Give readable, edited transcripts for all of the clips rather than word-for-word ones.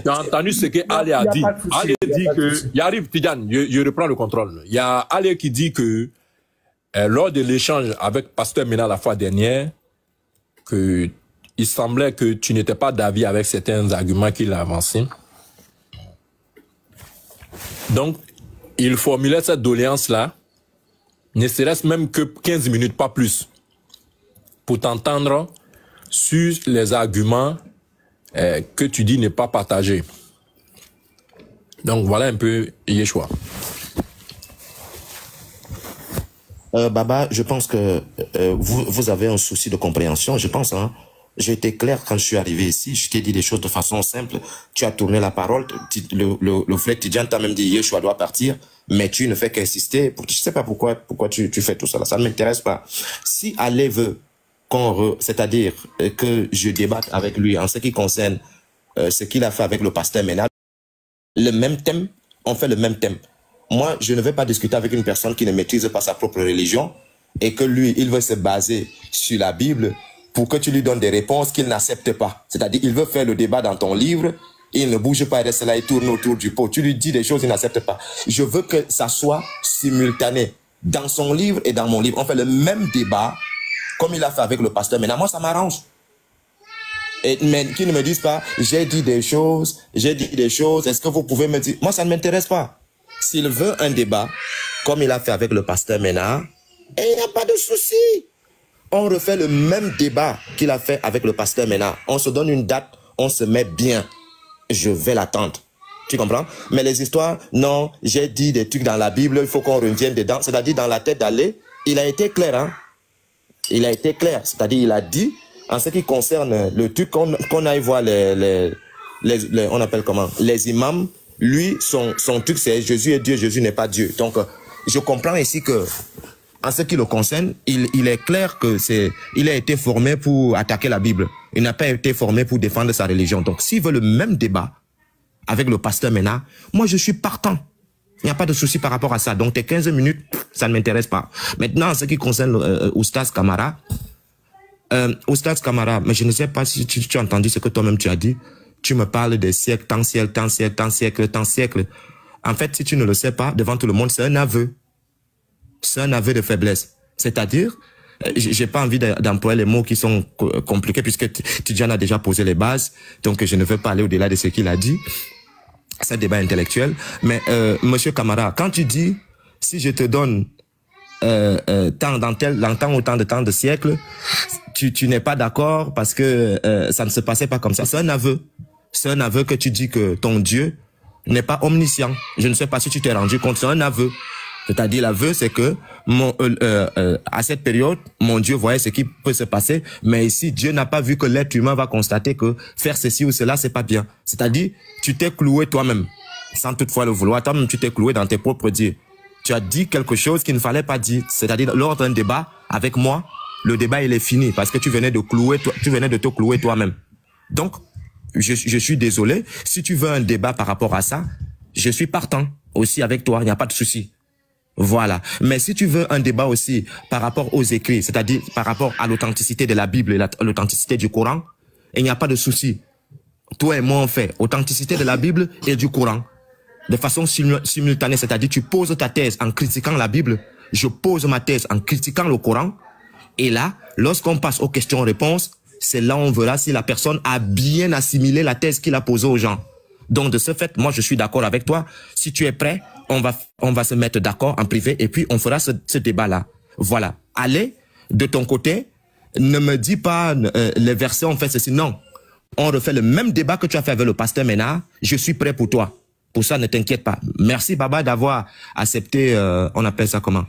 Tu as entendu ce que Ali a dit. Ali dit que, il arrive, Tidjane, je reprends le contrôle. Il y a Ali qui dit que, lors de l'échange avec Pasteur Mena la fois dernière, que il semblait que tu n'étais pas d'avis avec certains arguments qu'il a avancés. Donc, il formulait cette doléance-là, ne serait-ce même que 15 minutes, pas plus, pour t'entendre sur les arguments que tu dis ne pas partager. Donc, voilà un peu Yeshua. Baba, je pense que vous avez un souci de compréhension, je pense. Hein. J'ai été clair quand je suis arrivé ici, je t'ai dit des choses de façon simple. Tu as tourné la parole, le frère Tidjane t'a même dit Yeshua doit partir, mais tu ne fais qu'insister. Je ne sais pas pourquoi tu fais tout ça. Ça ne m'intéresse pas. Si Allah veut c'est-à-dire que je débatte avec lui en ce qui concerne ce qu'il a fait avec le pasteur Mena, le même thème, on fait le même thème. Moi, je ne vais pas discuter avec une personne qui ne maîtrise pas sa propre religion et que lui, il veut se baser sur la Bible pour que tu lui donnes des réponses qu'il n'accepte pas. C'est-à-dire, il veut faire le débat dans ton livre, il ne bouge pas, il reste là, il tourne autour du pot. Tu lui dis des choses, il n'accepte pas. Je veux que ça soit simultané. Dans son livre et dans mon livre, on fait le même débat comme il a fait avec le pasteur. Maintenant, moi, ça m'arrange. Mais qu'ils ne me disent pas, j'ai dit des choses, est-ce que vous pouvez me dire... Moi, ça ne m'intéresse pas. S'il veut un débat, comme il a fait avec le pasteur Mena, et il n'y a pas de souci. On refait le même débat qu'il a fait avec le pasteur Mena. On se donne une date, on se met bien. Je vais l'attendre. Tu comprends? Mais les histoires, non, j'ai dit des trucs dans la Bible, il faut qu'on revienne dedans. C'est-à-dire, dans la tête d'Allah, il a été clair, hein? Il a été clair. C'est-à-dire, il a dit, en ce qui concerne le truc qu'on aille voir on appelle comment? Les imams, lui, son truc, c'est Jésus est Dieu, Jésus n'est pas Dieu. Donc, je comprends ici que, en ce qui le concerne, il est clair que il a été formé pour attaquer la Bible. Il n'a pas été formé pour défendre sa religion. Donc, s'il veut le même débat avec le pasteur Mena, moi, je suis partant. Il n'y a pas de souci par rapport à ça. Donc, tes 15 minutes, ça ne m'intéresse pas. Maintenant, en ce qui concerne Oustaz Kamara, mais je ne sais pas si tu as entendu ce que toi-même tu as dit. Tu me parles des siècles, tant siècle. En fait, si tu ne le sais pas, devant tout le monde, c'est un aveu. C'est un aveu de faiblesse. C'est-à-dire, j'ai pas envie d'employer les mots qui sont compliqués puisque Tidjane a déjà posé les bases. Donc, je ne veux pas aller au-delà de ce qu'il a dit. C'est un débat intellectuel. Mais, monsieur Kamara, quand tu dis, si je te donne autant de siècles, tu n'es pas d'accord parce que ça ne se passait pas comme ça. C'est un aveu. C'est un aveu que tu dis que ton Dieu n'est pas omniscient. Je ne sais pas si tu t'es rendu compte, c'est un aveu. C'est-à-dire l'aveu, c'est que à cette période, mon Dieu voyait ce qui peut se passer, mais ici, Dieu n'a pas vu que l'être humain va constater que faire ceci ou cela, c'est pas bien. C'est-à-dire, tu t'es cloué toi-même, sans toutefois le vouloir. Toi-même, tu t'es cloué dans tes propres dieux. Tu as dit quelque chose qu'il ne fallait pas dire. C'est-à-dire, lors d'un débat avec moi, le débat, il est fini parce que tu venais de te clouer toi-même. Donc, je suis désolé. Si tu veux un débat par rapport à ça, je suis partant aussi avec toi. Il n'y a pas de souci. Voilà. Mais si tu veux un débat aussi par rapport aux écrits, c'est-à-dire par rapport à l'authenticité de la Bible et l'authenticité du Coran, il n'y a pas de souci. Toi et moi, on fait authenticité de la Bible et du Coran. De façon simultanée, c'est-à-dire tu poses ta thèse en critiquant la Bible, je pose ma thèse en critiquant le Coran. Et là, lorsqu'on passe aux questions-réponses, c'est là où on verra si la personne a bien assimilé la thèse qu'il a posée aux gens. Donc, de ce fait, moi, je suis d'accord avec toi. Si tu es prêt, on va se mettre d'accord en privé et puis on fera ce débat-là. Voilà. Allez, de ton côté, ne me dis pas les versets, on fait ceci. Non. On refait le même débat que tu as fait avec le pasteur Mena. Je suis prêt pour toi. Pour ça, ne t'inquiète pas. Merci, Baba, d'avoir accepté, on appelle ça comment?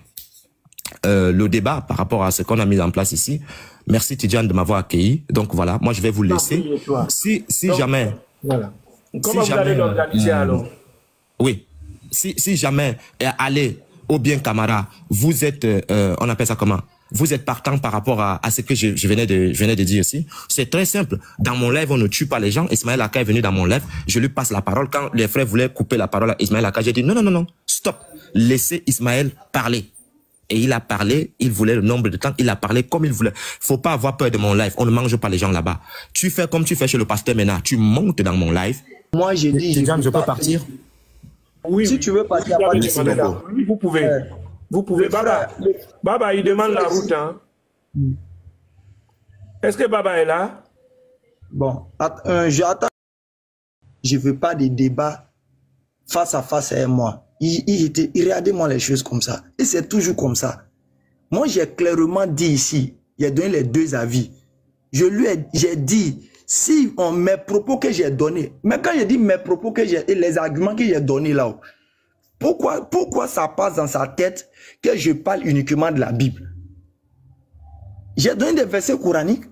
Le débat par rapport à ce qu'on a mis en place ici. Merci, Tidjane, de m'avoir accueilli. Donc, voilà. Moi, je vais vous laisser. Si donc, jamais... Voilà. Comment vous allez l'organiser alors? Oui. Si jamais, allez, ou bien Kamara, vous êtes, on appelle ça comment? Vous êtes partant par rapport à ce que je venais de dire ici. C'est très simple. Dans mon live, on ne tue pas les gens. Ismaël Aka est venu dans mon live. Je lui passe la parole. Quand les frères voulaient couper la parole à Ismaël Aka, j'ai dit non, stop. Laissez Ismaël parler. Et il a parlé, il voulait le nombre de temps, il a parlé comme il voulait. Faut pas avoir peur de mon live, on ne mange pas les gens là-bas. Tu fais comme tu fais chez le pasteur Mena, tu montes dans mon live. Moi, j'ai dit... Je peux partir? Oui, si tu veux partir, vous pouvez. Vous pouvez. Baba, il demande la route. Hein. Est-ce que Baba est là? Bon, j'attends. Je ne veux pas de débat face à face avec moi. Il regardez-moi les choses comme ça. Et c'est toujours comme ça. Moi, j'ai clairement dit ici, il a donné les deux avis. J'ai dit, si mes propos que j'ai donnés, mais quand j'ai dit mes propos que j'ai, et les arguments que j'ai donnés là, pourquoi ça passe dans sa tête que je parle uniquement de la Bible? J'ai donné des versets coraniques.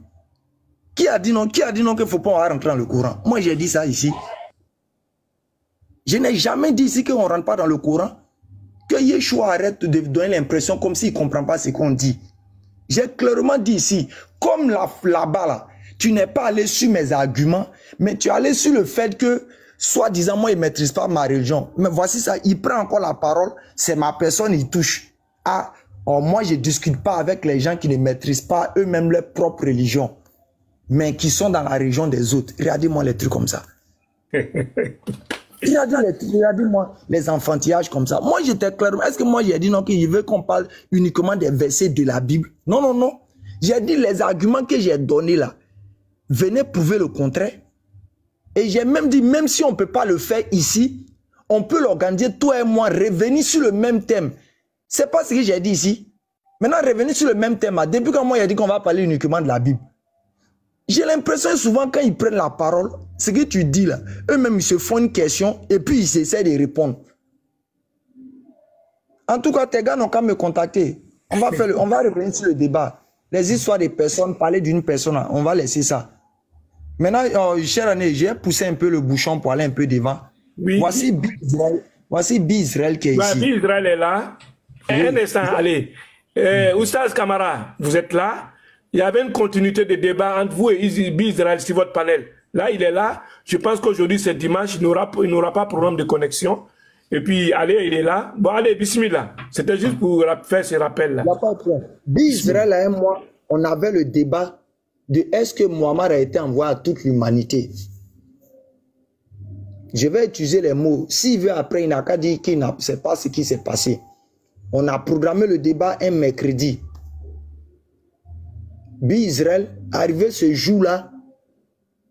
Qui a dit non qu'il ne faut pas rentrer dans le Coran? Moi, j'ai dit ça ici. Je n'ai jamais dit ici qu'on ne rentre pas dans le Coran. Que Yeshua arrête de donner l'impression comme s'il ne comprend pas ce qu'on dit. J'ai clairement dit ici, comme là-bas, là, tu n'es pas allé sur mes arguments, mais tu es allé sur le fait que, soi-disant, moi, il ne maîtrise pas ma religion. Mais voici ça, il prend encore la parole, c'est ma personne, il touche. Ah, moi, je ne discute pas avec les gens qui ne maîtrisent pas eux-mêmes leur propre religion, mais qui sont dans la religion des autres. Regardez-moi les trucs comme ça. Regardez-moi les enfantillages comme ça. Moi, j'étais clairement... Est-ce que moi, j'ai dit non, qu'il veut qu'on parle uniquement des versets de la Bible? Non, non, non. J'ai dit les arguments que j'ai donnés là. Venez prouver le contraire. Et j'ai même dit, même si on ne peut pas le faire ici, on peut l'organiser, toi et moi, revenir sur le même thème. C'est pas ce que j'ai dit ici. Maintenant, revenir sur le même thème. Depuis quand moi, j'ai dit qu'on va parler uniquement de la Bible. J'ai l'impression souvent quand ils prennent la parole, ce que tu dis là, eux-mêmes ils se font une question et puis ils essaient de répondre. En tout cas, tes gars n'ont qu'à me contacter. On va revenir sur le débat. Les histoires des personnes, parler d'une personne, on va laisser ça. Maintenant, cher Année, j'ai poussé un peu le bouchon pour aller un peu devant. Oui. Voici Bi-Israël qui est ici. Bi-Israël est là. Oui. Un instant, allez. Oustaz Kamara, vous êtes là? Il y avait une continuité de débat entre vous et Bi-Israël sur votre panel. Là, il est là. Je pense qu'aujourd'hui, c'est dimanche. Il n'aura pas de problème de connexion. Et puis, allez, il est là. Bon, allez, bismillah. C'était juste pour faire ce rappel-là. Il n'y a pas de problème. Bi-Israël et moi, on avait le débat de est-ce que Mohammed a été envoyé à toute l'humanité. Je vais utiliser les mots. S'il veut après, il n'a qu'à dire qu'il ne sait pas ce qui s'est passé. On a programmé le débat un mercredi. Bi-Israël, arrivé ce jour-là,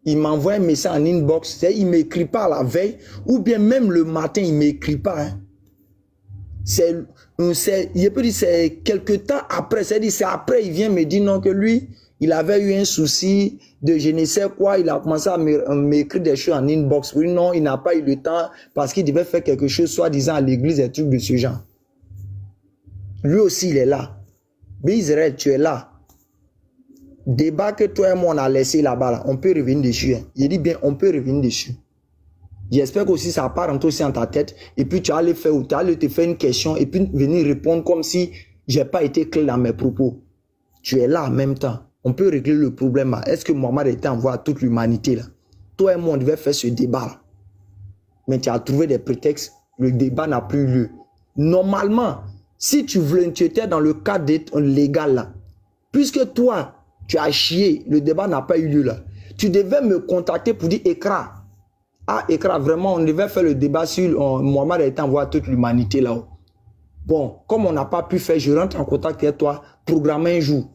il m'envoie un message en inbox. Il ne m'écrit pas la veille, ou bien même le matin, il ne m'écrit pas. Hein. Je peux dire c'est quelques temps après. C'est après, il vient me dire non, que lui, il avait eu un souci de je ne sais quoi. Il a commencé à m'écrire des choses en inbox. Oui, non, il n'a pas eu le temps parce qu'il devait faire quelque chose, soi-disant à l'église, des trucs de ce genre. Lui aussi, il est là. Bi-Israël, tu es là. Débat que toi et moi on a laissé là-bas, là, on peut revenir dessus. Hein. Il dit bien, on peut revenir dessus. J'espère que aussi ça part rentrer aussi dans ta tête. Et puis tu vas aller faire ou tu vas aller te faire une question et puis venir répondre comme si j'ai pas été clair dans mes propos. Tu es là en même temps. On peut régler le problème. Est-ce que Mohammed a été envoyé à toute l'humanité là? Toi et moi on devait faire ce débat là. Mais tu as trouvé des prétextes. Le débat n'a plus lieu. Normalement, si tu étais dans le cadre légal là, puisque toi tu as chié, le débat n'a pas eu lieu là. Tu devais me contacter pour dire Ekra. Ah, Ekra, vraiment, on devait faire le débat sur Mohammed a été envoyé à toute l'humanité là-haut. Bon, comme on n'a pas pu faire, je rentre en contact avec toi, programme un jour.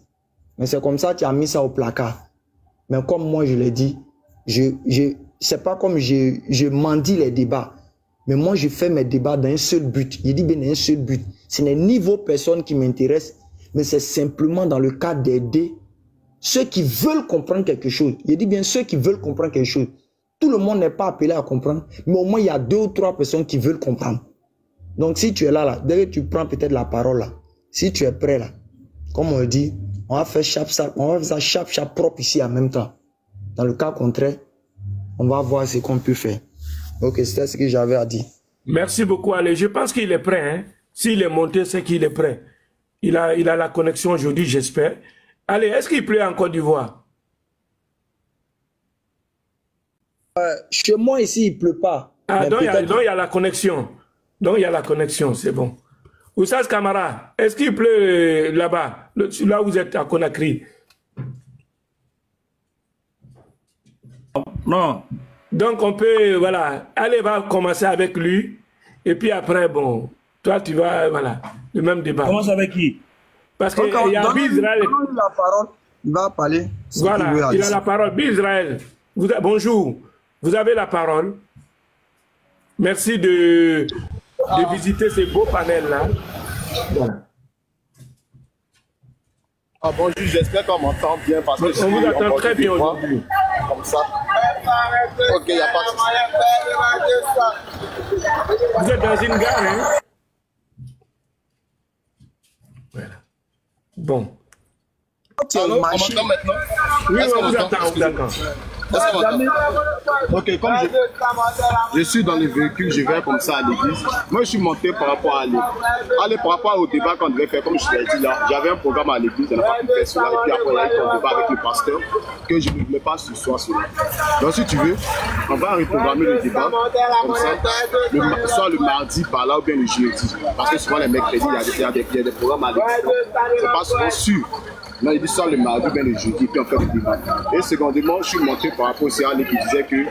Mais c'est comme ça, tu as mis ça au placard. Mais comme moi, je l'ai dit, c'est pas comme je mendie les débats. Mais moi, je fais mes débats dans un seul but. Il dit bien un seul but. Ce n'est ni vos personnes qui m'intéressent, mais c'est simplement dans le cadre d'aider ceux qui veulent comprendre quelque chose. Il dit bien ceux qui veulent comprendre quelque chose. Tout le monde n'est pas appelé à comprendre, mais au moins il y a 2 ou 3 personnes qui veulent comprendre. Donc si tu es là, dès que tu prends peut-être la parole là, si tu es prêt là, comme on le dit, on va faire ça chape propre ici en même temps. Dans le cas contraire, on va voir ce qu'on peut faire. Ok, c'était ce que j'avais à dire. Merci beaucoup, allez. Je pense qu'il est prêt. Hein? S'il est monté, c'est qu'il est prêt. Il a la connexion aujourd'hui, j'espère. Allez, est-ce qu'il pleut en Côte d'Ivoire? Chez moi ici, il ne pleut pas. Ah, donc il y a la connexion. Donc il y a la connexion, c'est bon. Oussas Kamara, est-ce qu'il pleut là-bas, là où vous êtes à Conakry? Non. Donc on peut, voilà, allez, va commencer avec lui. Et puis après, bon, toi tu vas, voilà, le même débat. Commence avec qui? Parce qu'il y a Israël. La parole, il va parler. Voilà, il a la parole. Israël, bonjour, vous avez la parole. Merci de visiter ces beaux panels-là. Voilà. Ah, bonjour, j'espère qu'on m'entend bien parce que on vous attend très bien aujourd'hui. Comme ça. Ok, il n'y a pas de souci. Vous êtes dans une gare, hein? Voilà. Bon. Allô, on m'entend maintenant? Oui, on vous attend. Ok, comme je suis dans le véhicule, je vais comme ça à l'église. Moi, je suis monté par rapport à par rapport au débat qu'on devait faire, comme je l'ai dit là. J'avais un programme à l'église, on n'a pas pu faire cela. Et puis après, il y a eu un débat avec le pasteur que je ne voulais pas ce soir cela. Donc, si tu veux, on va reprogrammer le débat comme ça, soit le mardi par là ou bien le jeudi. Parce que souvent, les mercredis, il y a des programmes à l'église. C'est pas souvent sûr. Non, il dit ça le mardi, bien le jeudi, puis on fait le débat. Et secondement, je suis monté par rapport aussi à lui qui disait que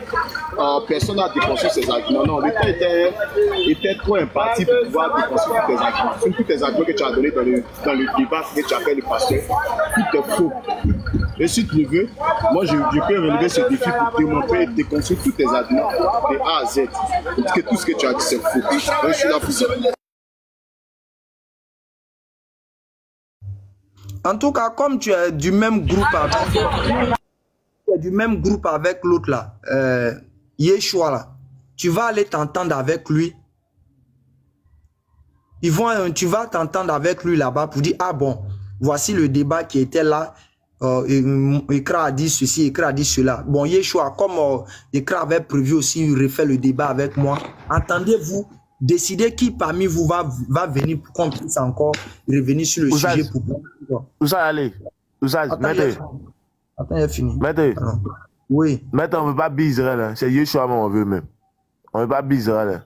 personne n'a déconstruit ses arguments. Non, l'État était trop imparti pour pouvoir déconstruire tous tes arguments. Tous tes arguments que tu as donnés dans le débat que tu as fait le pasteur, tout est faux. Et si tu le veux, moi je peux relever ce défi pour démontrer et déconstruire tous tes arguments de A à Z. Parce que tout ce que tu as dit, c'est faux. Donc, je suis là pour ça. En tout cas, comme tu es du même groupe avec, l'autre là, Yeshua là, tu vas aller t'entendre avec lui. Tu vas t'entendre avec lui là-bas pour dire, ah bon, voici le débat qui était là. Ekra a dit ceci, Ekra a dit cela. Bon, Yeshua, comme Ekra avait prévu aussi, refaire le débat avec moi, entendez-vous décider qui parmi vous va venir pour qu'on puisse encore revenir sur le sujet. Où ça allez? Où ça? Mettez. Attends, il est fini. Mettez. Oui. Mettez, on ne veut pas Israël. C'est Yeshua, on veut même. On ne veut pas Israël.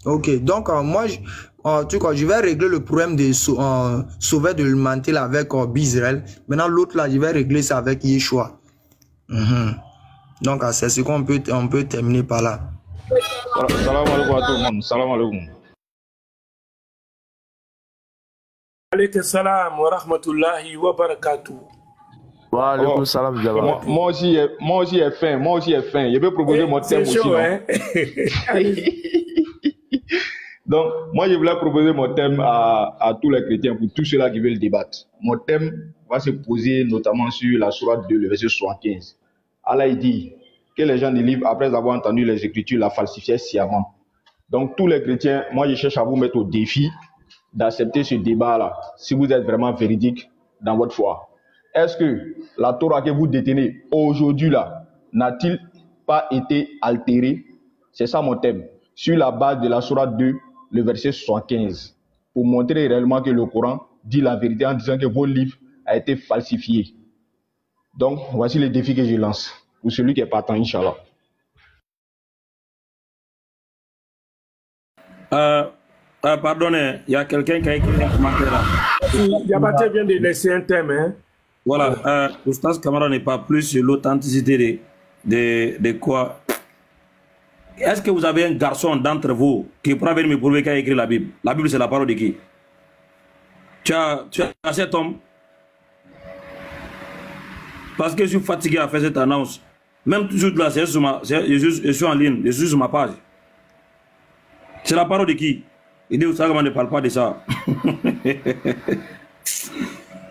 Ok, donc moi, je vais régler le problème de sauver de l'humanité avec Israël. Maintenant, l'autre là, je vais régler ça avec Yeshua. Donc, c'est ce qu'on peut terminer par là. Salam alaikum à tout le monde. Salam alaikum. Alaikum salam wa rahmatullahi wa barakatuh. Wa alaikum salam. Moi aussi, j'ai faim. Je vais proposer mon thème aussi. Chaud, hein? Donc, moi, je voulais proposer mon thème à tous les chrétiens, pour tous ceux-là qui veulent débattre. Mon thème va se poser notamment sur la sourate 2, le verset 75. Allah, il dit que les gens du livre, après avoir entendu les Écritures, la falsifiaient sciemment. Donc, tous les chrétiens, moi, je cherche à vous mettre au défi d'accepter ce débat-là, si vous êtes vraiment véridique dans votre foi. Est-ce que la Torah que vous détenez aujourd'hui, là, n'a-t-il pas été altérée? C'est ça mon thème. Sur la base de la sourate 2, le verset 75, pour montrer réellement que le Coran dit la vérité en disant que vos livres ont été falsifiés. Donc, voici le défi que je lance pour celui qui est partant, Inch'Allah. Pardonnez, il y a quelqu'un qui a écrit un commentaire là. Diabaté vient de laisser un thème. Hein? Voilà, Oustaz Kamara n'est pas plus sur l'authenticité de quoi. Est-ce que vous avez un garçon d'entre vous qui pourra venir me prouver qu'il a écrit la Bible? La Bible, c'est la parole de qui? Tu as cet homme? Parce que je suis fatigué à faire cette annonce. Même toujours là, je suis en ligne, je suis sur ma page. C'est la parole de qui? Il dit, vous savez comment ne parle pas de ça.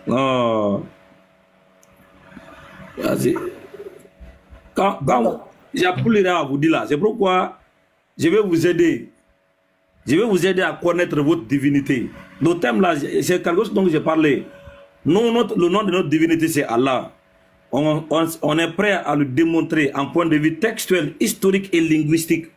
Non. Quand j'ai appris à vous dire là, c'est pourquoi je vais vous aider. Je vais vous aider à connaître votre divinité. Le thème là, c'est quelque chose dont j'ai parlé. Nous, le nom de notre divinité, c'est Allah. On est prêt à le démontrer en point de vue textuel, historique et linguistique.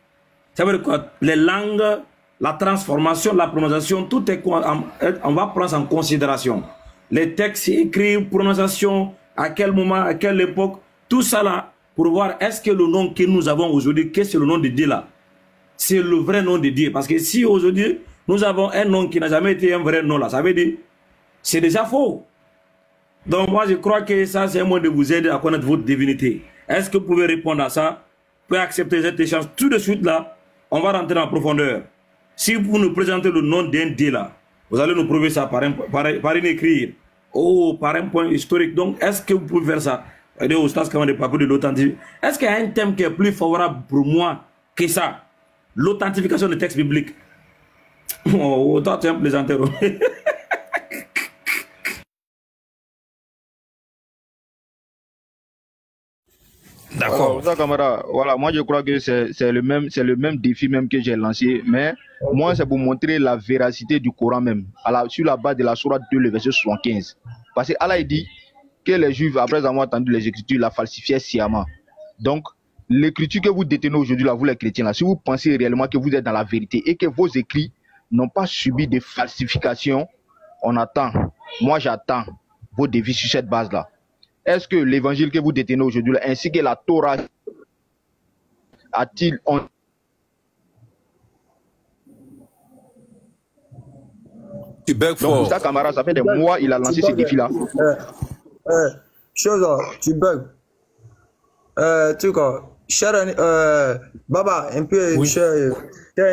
Ça veut dire quoi? Les langues, la transformation, la prononciation, tout est on va prendre en considération. Les textes écrits, prononciation, à quel moment, à quelle époque, tout ça là, pour voir est-ce que le nom que nous avons aujourd'hui, qu'est-ce que le nom de Dieu là? C'est le vrai nom de Dieu. Parce que si aujourd'hui, nous avons un nom qui n'a jamais été un vrai nom là. Ça veut dire, c'est déjà faux. Donc moi je crois que ça c'est un moyen de vous aider à connaître votre divinité. Est-ce que vous pouvez répondre à ça? Vous pouvez accepter cet échange tout de suite là. On va rentrer en profondeur. Si vous nous présentez le nom d'un Dieu là, vous allez nous prouver ça par un écrit. Oh, par un point historique. Donc est-ce que vous pouvez faire ça? Est-ce qu'il y a un thème qui est plus favorable pour moi que ça? L'authentification des textes bibliques. Oh, toi tu es un plaisanteur. D'accord. Voilà, moi je crois que c'est le même défi même que j'ai lancé, mais moi c'est pour montrer la véracité du Coran même, sur la base de la sourate 2, le verset 75. Parce que Allah dit que les Juifs, après avoir entendu les Écritures, la falsifiaient sciemment. Donc, l'écriture que vous détenez aujourd'hui, là, vous les chrétiens, là, si vous pensez réellement que vous êtes dans la vérité et que vos écrits n'ont pas subi de falsification, on attend. Moi, j'attends vos défis sur cette base-là. Est-ce que l'évangile que vous détenez aujourd'hui, ainsi que la Torah, a-t-il... Donc, Moussa Camara, ça fait des mois, il a lancé ce défi-là. Chose, tu bugs. Tu vois, cher, Baba, un peu, oui. Cher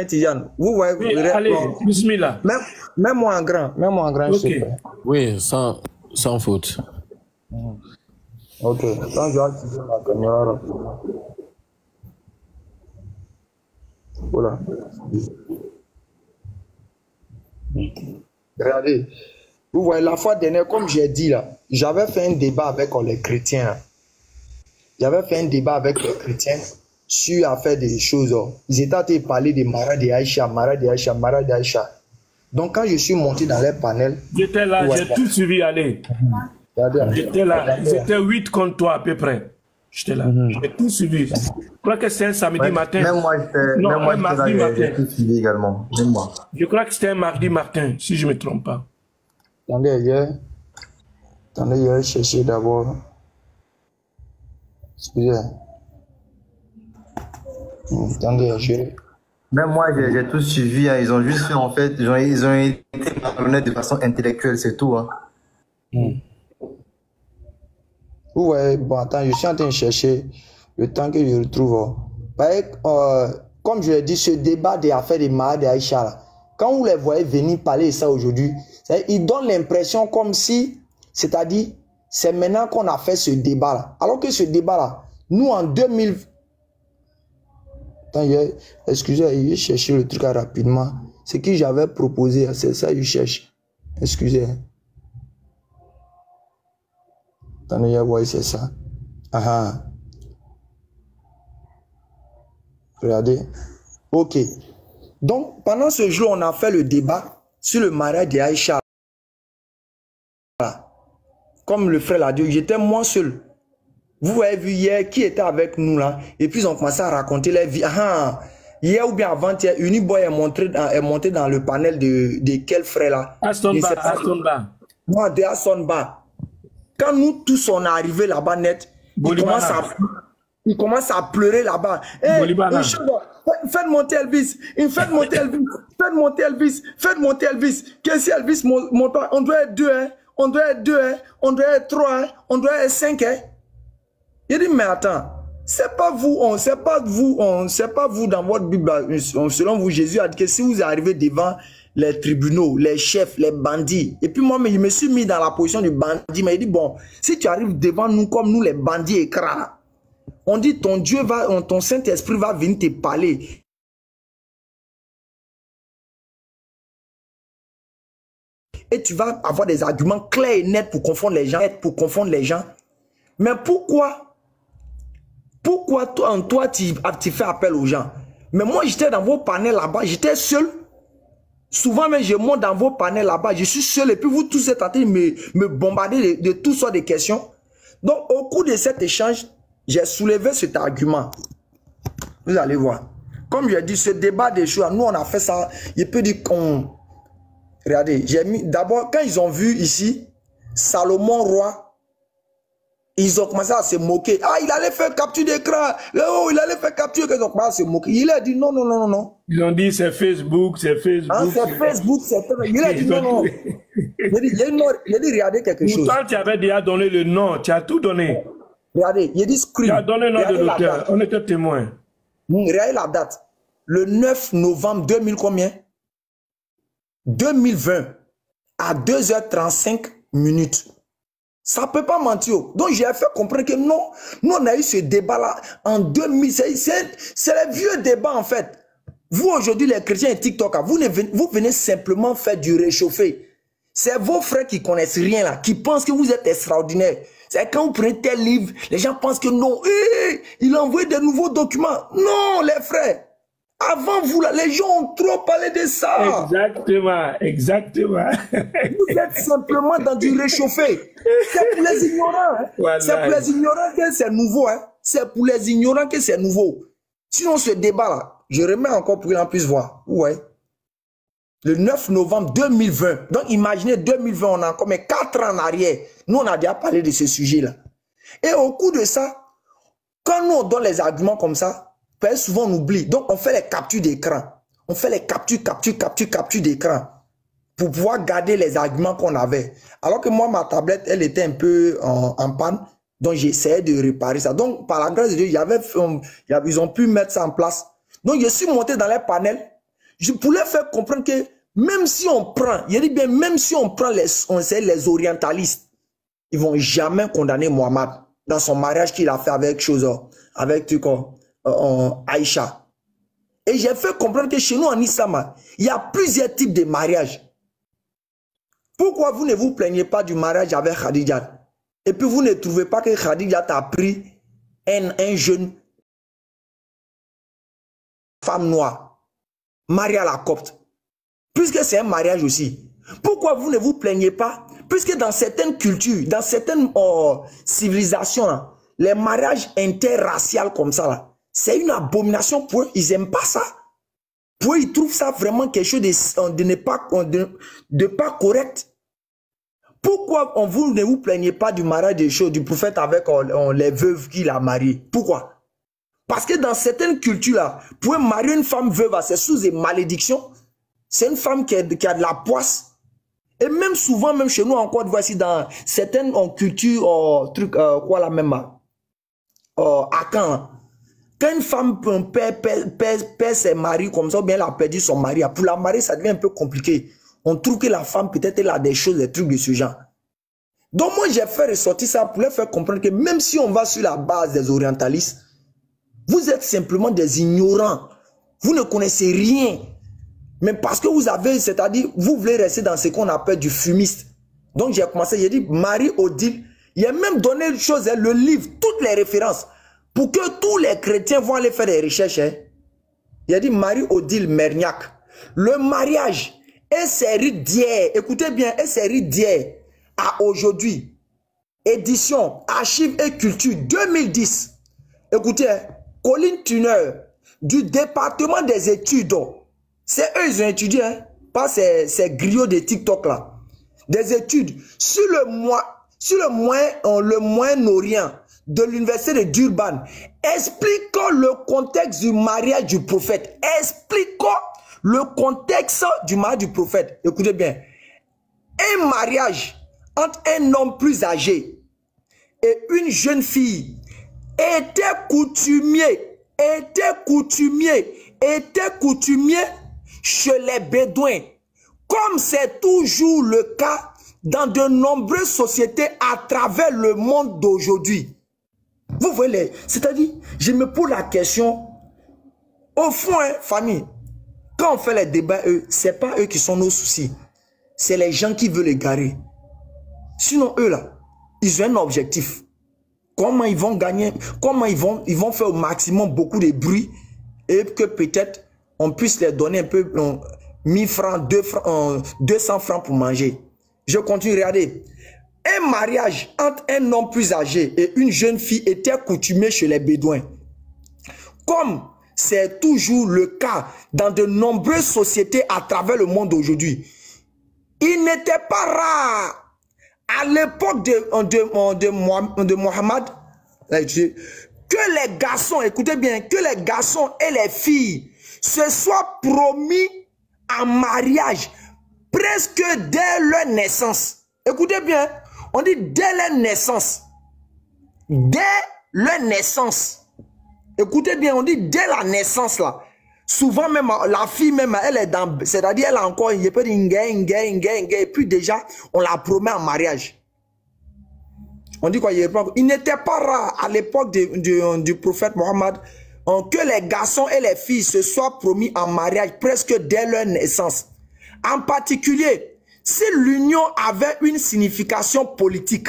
Tidiane, vous voyez, oui, allez, bismillah. Même-moi en grand, okay. Oui, sans faute. Ok, quand je vais activer ma caméra rapidement. Voilà. Regardez, vous voyez, la fois dernière, comme j'ai dit là, j'avais fait un débat avec les chrétiens. J'avais fait un débat avec les chrétiens sur à faire des choses. Ils étaient en train de parler de Mara de Aïcha. Donc quand je suis monté dans les panels... J'étais là, ouais, j'ai tout suivi, allez. J'étais là, ils étaient 8 contre toi à peu près. J'étais là, j'ai tout suivi. Je crois que c'était un samedi matin. Même moi, un mardi matin. J'ai tout suivi également. Même moi. Je crois que c'était un mardi matin, si je ne me trompe pas. Attendez, je vais chercher d'abord. Excusez. Attendez, Même moi, j'ai tout suivi. Hein. Ils ont juste fait, en fait, ils ont été malhonnêtes de façon intellectuelle, c'est tout. Hein. Ouais, bon, attends, je suis en train de chercher le temps que je retrouve. Comme je l'ai dit, ce débat des affaires de Mahad et Aïcha, là, quand vous les voyez venir parler de ça aujourd'hui, ils donnent l'impression comme si, c'est-à-dire, c'est maintenant qu'on a fait ce débat-là. Alors que ce débat-là, nous en 2000... Attends, excusez, je vais chercher le truc rapidement. Ce que j'avais proposé, c'est ça que je cherche. Excusez. Attendez, ouais, c'est ça. Ah. Regardez. Ok. Donc, pendant ce jour, on a fait le débat sur le mariage d'Aïcha. Comme le frère l'a dit, j'étais moi seul. Vous avez vu hier qui était avec nous là. Et puis, ils ont commencé à raconter leur vie. Hier ou bien avant-hier, Uniboy est monté dans le panel de quel frère là? Aston Ba. Non, de Aston Ba. Quand nous tous on est arrivés là-bas net, il commence à pleurer là-bas. Hey, faites monter Elvis. Faites monter Elvis. Qu'est-ce que Elvis monte pas? On doit être 2, hein? On doit être 3, hein? On doit être 5, hein? Il dit, mais attends, c'est pas vous dans votre Bible, selon vous, Jésus a dit que si vous arrivez devant les tribunaux, les chefs, les bandits. Et puis moi, je me suis mis dans la position du bandit. Mais il dit, bon, si tu arrives devant nous comme nous, les bandits écrans, on dit, ton Dieu ton Saint-Esprit va venir te parler. Et tu vas avoir des arguments clairs et nets pour confondre les gens. Mais pourquoi toi, tu fais appel aux gens? Mais moi, j'étais dans vos panels là-bas, j'étais seul. Souvent, même, je monte dans vos panels là-bas, je suis seul et puis vous tous êtes en train de me bombarder de toutes sortes de questions. Donc, au cours de cet échange, j'ai soulevé cet argument. Vous allez voir. Comme je dis, ce débat des choix, nous, on a fait ça. Il peut dire qu'on... Regardez, j'ai mis... D'abord, quand ils ont vu ici, Salomon roi, Ils ont commencé à se moquer. Ah, il allait faire capture d'écran. Oh, il allait faire capture. Ils ont commencé à se moquer. Il a dit non, non, non, non, non. Ils ont dit c'est Facebook, c'est Facebook. Ah, c'est Facebook, c'est... Il a dit non, non. Il a dit regardez quelque chose. Pourtant, tu avais déjà donné le nom. Tu as tout donné. Regardez, il a dit screen. Tu as donné le nom de l'auteur. On était témoins. Regardez la date. Le 9 novembre 2000 combien? 2020 à 2h35 minutes. Ça ne peut pas mentir. Donc, j'ai fait comprendre que non, nous, on a eu ce débat-là en 2000. C'est le vieux débat, en fait. Vous, aujourd'hui, les chrétiens et TikTok, vous venez simplement faire du réchauffé. C'est vos frères qui connaissent rien, là, qui pensent que vous êtes extraordinaire. C'est quand vous prenez tel livre, les gens pensent que non, il a envoyé de nouveaux documents. Non, les frères. Avant vous, là, les gens ont trop parlé de ça. Exactement, exactement. Vous êtes simplement dans du réchauffé. C'est pour les ignorants. Hein. Voilà. C'est pour les ignorants que c'est nouveau. Hein. C'est pour les ignorants que c'est nouveau. Sinon, ce débat-là, je remets encore pour qu'il en puisse voir. Ouais. Le 9 novembre 2020. Donc, imaginez 2020, on a encore 4 ans en arrière. Nous, on a déjà parlé de ce sujet-là. Et au cours de ça, quand nous, on donne les arguments comme ça, souvent on oublie. Donc, on fait les captures d'écran. On fait les captures d'écran pour pouvoir garder les arguments qu'on avait. Alors que moi, ma tablette, elle était un peu en panne. Donc, j'essayais de réparer ça. Donc, par la grâce de Dieu, ils ont pu mettre ça en place. Donc, je suis monté dans les panels. Je voulais faire comprendre que même si on prend, il dit bien, même si on prend les orientalistes, ils vont jamais condamner Mohamed dans son mariage qu'il a fait avec Aïcha. Et j'ai fait comprendre que chez nous en islam, il y a plusieurs types de mariages. Pourquoi vous ne vous plaignez pas du mariage avec Khadija? Et puis vous ne trouvez pas que Khadija t'a pris un jeune femme noire, mariée à la copte, puisque c'est un mariage aussi. Pourquoi vous ne vous plaignez pas? Puisque dans certaines cultures, dans certaines civilisations, là, les mariages interraciaux comme ça, là, c'est une abomination pour eux. Ils n'aiment pas ça. Pour eux, ils trouvent ça vraiment quelque chose de pas correct. Pourquoi vous ne vous plaignez pas du mariage du prophète avec les veuves qu'il a mariées? Pourquoi? Parce que dans certaines cultures, là, pour marier une femme veuve, c'est sous des malédictions. C'est une femme qui a de la poisse. Et même souvent, même chez nous, encore, voici dans certaines cultures, quoi la même, à Caen, quand une femme perd ses maris comme ça, ou bien elle a perdu son mari, pour la marier, ça devient un peu compliqué. On trouve que la femme, peut-être, elle a des choses, des trucs de ce genre. Donc moi, j'ai fait ressortir ça pour leur faire comprendre que même si on va sur la base des orientalistes, vous êtes simplement des ignorants. Vous ne connaissez rien. Mais parce que vous avez, c'est-à-dire, vous voulez rester dans ce qu'on appelle du fumiste. Donc j'ai commencé, j'ai dit, Marie-Odile, il a même donné une chose, hein, le livre, toutes les références, pour que tous les chrétiens vont aller faire des recherches. Hein. Il a dit Marie-Odile Merniac. Le mariage est série d'hier, écoutez bien, est série d'hier à aujourd'hui. Édition, archives et culture 2010. Écoutez, hein, Colin Tuner, du département des études, c'est eux, ils ont étudié, hein, pas ces griots de TikTok là. Des études sur le Moyen-Orient de l'université de Durban, expliquant le contexte du mariage du prophète. Expliquant le contexte du mariage du prophète. Écoutez bien. Un mariage entre un homme plus âgé et une jeune fille était coutumier chez les Bédouins, comme c'est toujours le cas dans de nombreuses sociétés à travers le monde d'aujourd'hui. Vous voyez, c'est-à-dire, je me pose la question, au fond, hein, famille, quand on fait les débats, c'est pas eux qui sont nos soucis, c'est les gens qui veulent égarer. Sinon, eux là, ils ont un objectif. Comment ils vont gagner, comment ils vont faire au maximum beaucoup de bruit et que peut-être on puisse leur donner un peu 1000 francs, 200 francs pour manger. Je continue, regardez. Un mariage entre un homme plus âgé et une jeune fille était coutumé chez les Bédouins. Comme c'est toujours le cas dans de nombreuses sociétés à travers le monde aujourd'hui. Il n'était pas rare à l'époque de Mohammed, que les garçons, écoutez bien, que les garçons et les filles se soient promis en mariage presque dès leur naissance. Écoutez bien, on dit dès leur naissance. Dès leur naissance. Écoutez bien, on dit dès la naissance là. Souvent même, la fille même, elle est dans, c'est-à-dire elle a encore, il peut dire et puis déjà, on la promet en mariage. On dit quoi? Il n'était pas rare à l'époque du prophète Mohammed que les garçons et les filles se soient promis en mariage presque dès leur naissance. En particulier, si l'union avait une signification politique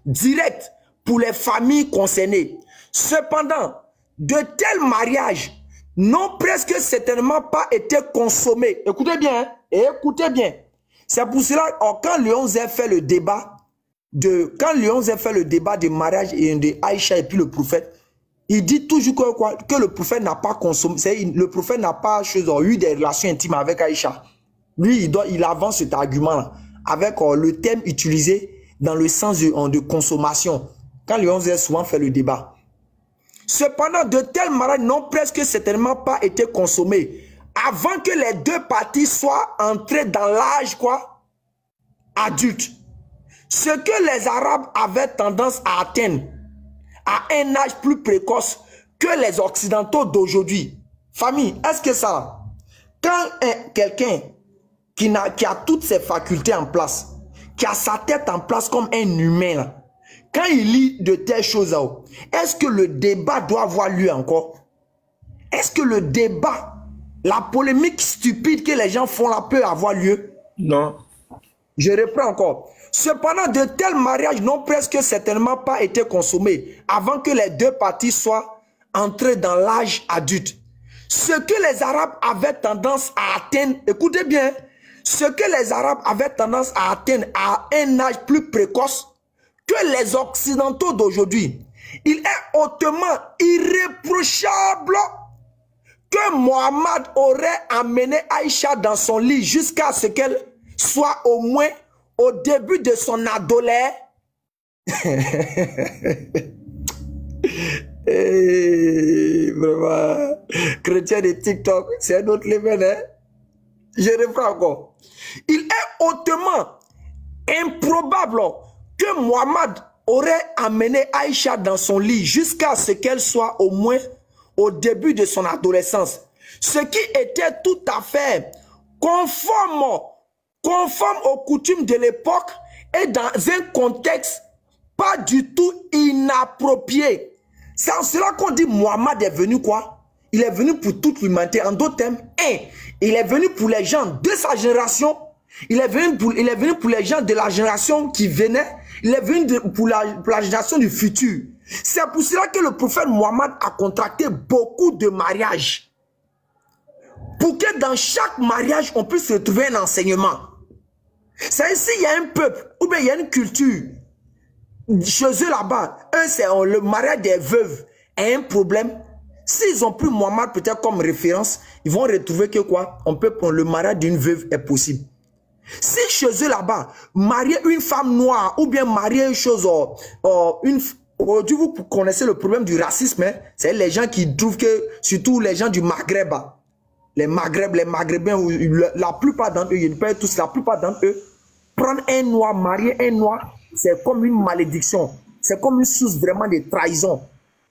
directe pour les familles concernées. Cependant, de tels mariages n'ont presque certainement pas été consommés. Écoutez bien, hein? Écoutez bien. C'est pour cela que quand Léon Zé fait le débat de mariage de Aïcha et puis le prophète, il dit toujours que le prophète n'a pas consommé, le prophète n'a pas eu des relations intimes avec Aïcha. Lui, il avance cet argument-là avec le thème utilisé dans le sens de consommation. Quand Léon Zé souvent fait le débat. Cependant, de tels mariages n'ont presque certainement pas été consommés avant que les deux parties soient entrées dans l'âge adulte. Ce que les Arabes avaient tendance à atteindre à un âge plus précoce que les Occidentaux d'aujourd'hui. Famille, est-ce que ça, quand quelqu'un qui a toutes ses facultés en place, qui a sa tête en place comme un humain, là, quand il lit de telles choses, est-ce que le débat doit avoir lieu encore? Est-ce que le débat, la polémique stupide que les gens font là peut avoir lieu? Non. Je reprends encore. Cependant, de tels mariages n'ont presque certainement pas été consommés avant que les deux parties soient entrées dans l'âge adulte. Ce que les Arabes avaient tendance à atteindre, écoutez bien, ce que les Arabes avaient tendance à atteindre à un âge plus précoce que les Occidentaux d'aujourd'hui. Il est hautement irréprochable que Mohammed aurait amené Aïcha dans son lit jusqu'à ce qu'elle soit au moins au début de son adolescence. Vraiment, chrétien de TikTok, c'est un autre level, hein? Je reprends encore. Il est hautement improbable que Mohammed aurait amené Aïcha dans son lit jusqu'à ce qu'elle soit au moins au début de son adolescence. Ce qui était tout à fait conforme aux coutumes de l'époque et dans un contexte pas du tout inapproprié. C'est en cela qu'on dit Mohammed est venu quoi? Il est venu pour toute l'humanité. En d'autres termes, il est venu pour les gens de sa génération. Il est venu pour les gens de la génération qui venait. Il est venu pour la génération du futur. C'est pour cela que le prophète Mohammed a contracté beaucoup de mariages. Pour que dans chaque mariage, on puisse retrouver un enseignement. C'est ici, il y a un peuple, ou bien il y a une culture. Chez eux là-bas, c'est le mariage des veuves est un problème. S'ils ont pris Mohammed peut-être comme référence, ils vont retrouver que quoi? On peut prendre le mariage d'une veuve est possible. Si chez eux là-bas, marier une femme noire ou bien marier une chose, aujourd'hui vous connaissez le problème du racisme, hein? C'est les gens qui trouvent que, surtout les gens du Maghreb, les Maghrébins, la plupart d'entre eux, ils peuvent tous, la plupart d'entre eux, prendre un noir, marier un noir, c'est comme une malédiction. C'est comme une source vraiment de trahison.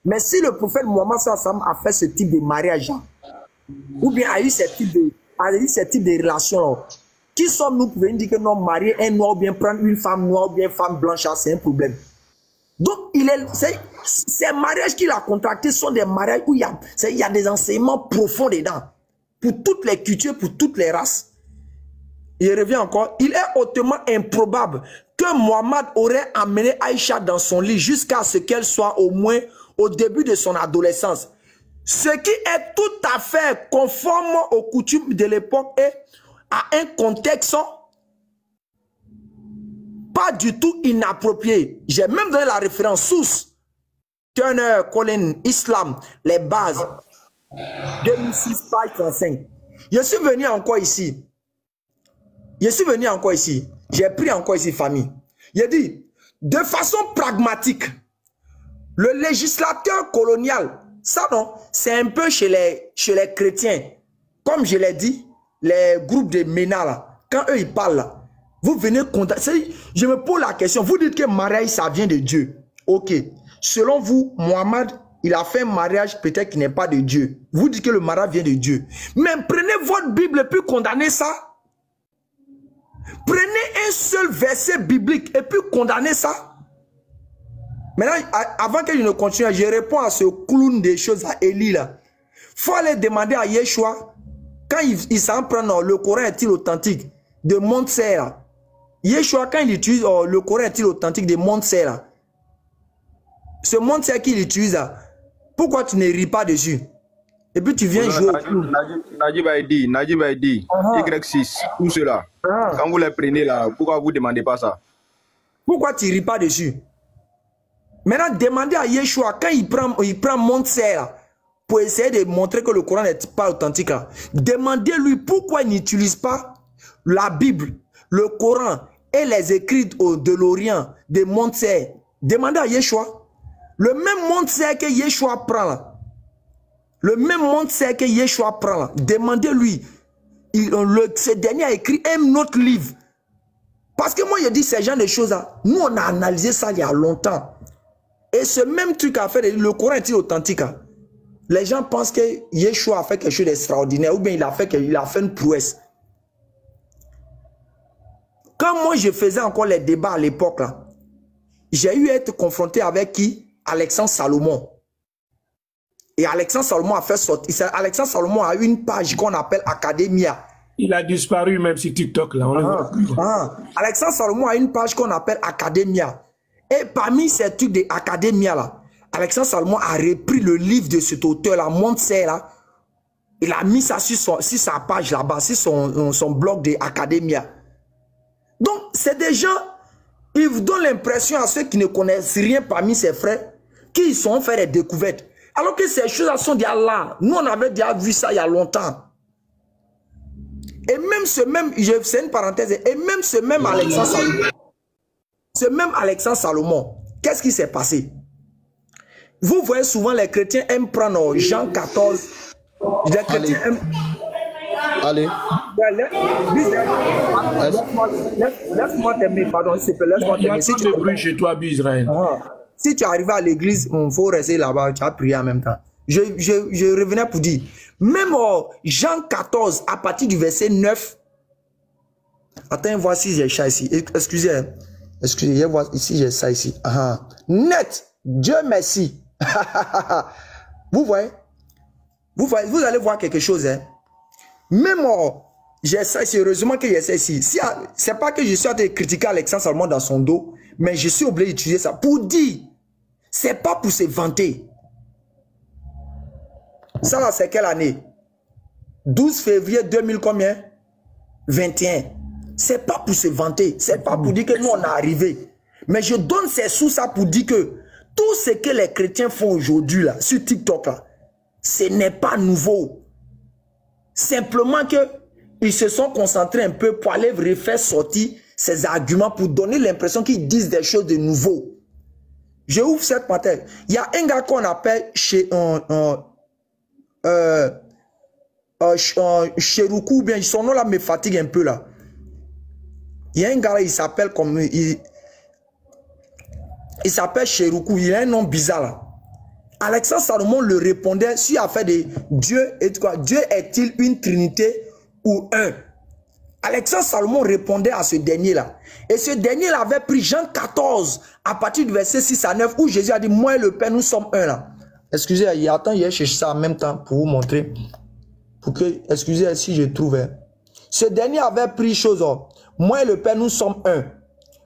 Mais si le prophète Mohammed a fait ce type de mariage, ou bien a eu ce type de relation, qui sommes-nous pour venir dire que non, marier un noir, ou bien prendre une femme noire, ou bien une femme blanche, c'est un problème. Donc, ces mariages qu'il a contractés sont des mariages où il y a des enseignements profonds dedans. Pour toutes les cultures, pour toutes les races. Il revient encore. Il est hautement improbable que Mohammed aurait amené Aïcha dans son lit jusqu'à ce qu'elle soit au moins au début de son adolescence. Ce qui est tout à fait conforme aux coutumes de l'époque et à un contexte pas du tout inapproprié. J'ai même donné la référence source. Turner, Colin, Islam, les bases. 2006, page 35. Je suis venu encore ici. J'ai pris encore ici, famille. Il dit, de façon pragmatique, le législateur colonial, ça non, c'est un peu chez les chrétiens. Comme je l'ai dit, les groupes de MENA, là, quand eux ils parlent, là, vous venez condamner. Je me pose la question, vous dites que mariage, ça vient de Dieu. Ok. Selon vous, Mohamed, il a fait un mariage peut-être qui n'est pas de Dieu. Vous dites que le mariage vient de Dieu. Mais prenez votre Bible et puis condamnez ça. Prenez un seul verset biblique et puis condamnez ça. Maintenant, avant que je ne continue, je réponds à ce clown des choses à Élie là. Faut aller demander à Yeshua, quand il s'en prend, le Coran est-il authentique de Montser là. Yeshua, quand il utilise le Coran est-il authentique de Montser là. Ce Montser qu'il utilise là, pourquoi tu ne ris pas dessus? Et puis tu viens jouer. Najib Aidi, Y6, tout cela. Quand vous les prenez là, pourquoi vous ne demandez pas ça? Pourquoi tu ne ris pas dessus? Maintenant, demandez à Yeshua, quand il prend Montser là, pour essayer de montrer que le Coran n'est pas authentique là, demandez-lui pourquoi il n'utilise pas la Bible, le Coran et les écrits de l'Orient, de Montser. Demandez à Yeshua. Le même Montser que Yeshua prend là, le même Montser que Yeshua prend là, demandez-lui. Ce dernier a écrit un autre livre. Parce que moi, je dis ces genre de choses là, nous on a analysé ça il y a longtemps. Et ce même truc a fait, le Coran est-il authentique? Hein? Les gens pensent que Yeshua a fait quelque chose d'extraordinaire ou bien il a fait une prouesse. Quand moi je faisais encore les débats à l'époque, j'ai eu à être confronté avec qui? Alexandre Salomon. Et Alexandre Salomon a fait sortir. Alexandre Salomon a eu une page qu'on appelle Academia. Il a disparu même sur TikTok là. Alexandre Salomon a une page qu'on appelle Academia. Et parmi ces trucs de Academia là, Alexandre Salomon a repris le livre de cet auteur là, Montser là. Il a mis ça sur sa page là-bas, sur son blog de Academia. Donc c'est des gens, ils vous donnent l'impression à ceux qui ne connaissent rien parmi ses frères, qu'ils sont fait des découvertes. Alors que ces choses sont d'Allah. Nous on avait déjà vu ça il y a longtemps. Et même c'est une parenthèse, et même ce même Alexandre Salomon, qu'est-ce qui s'est passé? Vous voyez souvent les chrétiens aiment prendre Jean 14. Les chrétiens aiment... Allez. Laisse-moi terminer, pardon, s'il te plaît, laisse-moi terminer. Si tu bruit chez toi, Israël. Si tu arrives à l'église, il faut rester là-bas, tu as prié en même temps. Je revenais pour dire, même Jean 14, à partir du verset 9, attends, voici j'ai ça ici. Excusez, ici j'ai ça ici. Net, Dieu merci. Vous voyez, vous allez voir quelque chose. Hein. Même j'ai ça ici, heureusement que j'ai ça ici. C'est pas que je suis en train de critiquer Alexandre Salomon dans son dos, mais je suis obligé d'utiliser ça pour dire, c'est pas pour se vanter. Ça là, c'est quelle année? 12 février 2000 combien? 21. C'est pas pour se vanter. C'est pas pour dire que nous on est arrivé. Mais je donne ces sous ça pour dire que tout ce que les chrétiens font aujourd'hui là, sur TikTok là, ce n'est pas nouveau. Simplement que ils se sont concentrés un peu pour aller refaire sortir ces arguments pour donner l'impression qu'ils disent des choses de nouveau. Je ouvre cette parenthèse. Il y a un gars qu'on appelle Cheroukou, bien son nom là me fatigue un peu là. Il y a un gars là, il s'appelle comme il s'appelle Cheroukou, il a un nom bizarre là. Alexandre Salomon le répondait sur l'affaire de Dieu et quoi, Dieu est-il une trinité ou un? Alexandre Salomon répondait à ce dernier là. Et ce dernier là avait pris Jean 14 à partir du verset 6 à 9 où Jésus a dit moi et le Père nous sommes un là. Excusez, attends, il cherche ça en même temps pour vous montrer. Pour que, excusez si je trouve. Ce dernier avait pris chose. Moi et le Père, nous sommes un.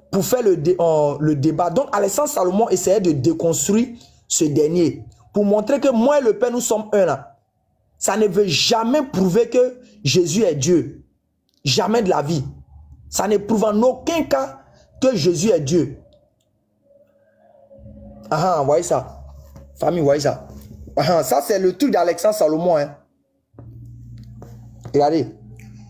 Pour faire le débat. Donc, Alexandre Salomon essayait de déconstruire ce dernier. Pour montrer que moi et le Père, nous sommes un là. Ça ne veut jamais prouver que Jésus est Dieu. Jamais de la vie. Ça ne prouve en aucun cas que Jésus est Dieu. Vous voyez ça? Famille, vous voyez ça? Ça, c'est le truc d'Alexandre Salomon. Hein. Regardez.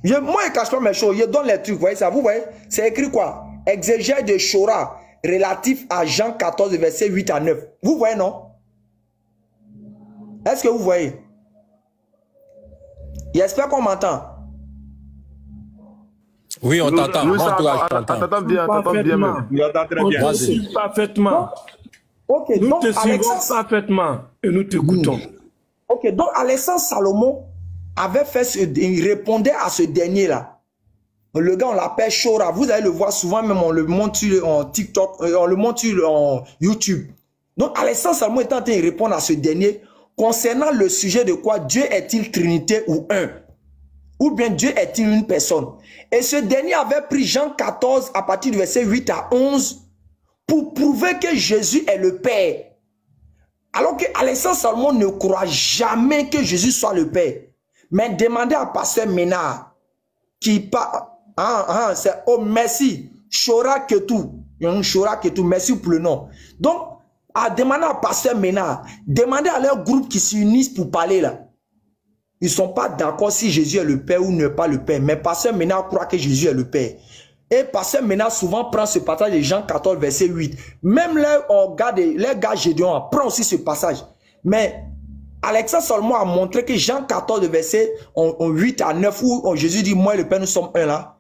Moi, je ne cache pas mes choses. Je donne les trucs. Vous voyez ça? Vous voyez? C'est écrit quoi? exégèse de Shora relatif à Jean 14, verset 8 à 9. Vous voyez, non? Est-ce que vous voyez? J'espère qu'on m'entend. Oui, on t'entend. On t'entend bien, même. On te suit parfaitement. Ok, nous donc te suivons parfaitement et nous t'écoutons. Ok, donc Alexandre Salomon avait fait il répondait à ce dernier-là. Le gars, on l'appelle Shora. Vous allez le voir souvent, même on le montre en TikTok, on le montre en YouTube. Donc Alexandre Salomon est en train de répondre à ce dernier concernant le sujet de quoi Dieu est-il Trinité ou un? Ou bien Dieu est-il une personne? Et ce dernier avait pris Jean 14 à partir du verset 8 à 11 pour prouver que Jésus est le Père. Alors que Alexandre Salomon ne croit jamais que Jésus soit le Père. Mais demandez à Pasteur Ménard qui parle. C'est oh merci. Shora Ketou. Shora Ketou. Merci pour le nom. Donc, à demander à Pasteur Ménard, demandez à leur groupe qui s'unissent pour parler là. Ils ne sont pas d'accord si Jésus est le Père ou n'est pas le Père. Mais Pasteur Ménard croit que Jésus est le Père. Et Pasteur Ménard souvent prend ce passage de Jean 14, verset 8. Même les gars Gédéon prend aussi ce passage. Mais Alexandre Salomon a montré que Jean 14, verset 8 à 9, où Jésus dit, moi et le Père, nous sommes un là.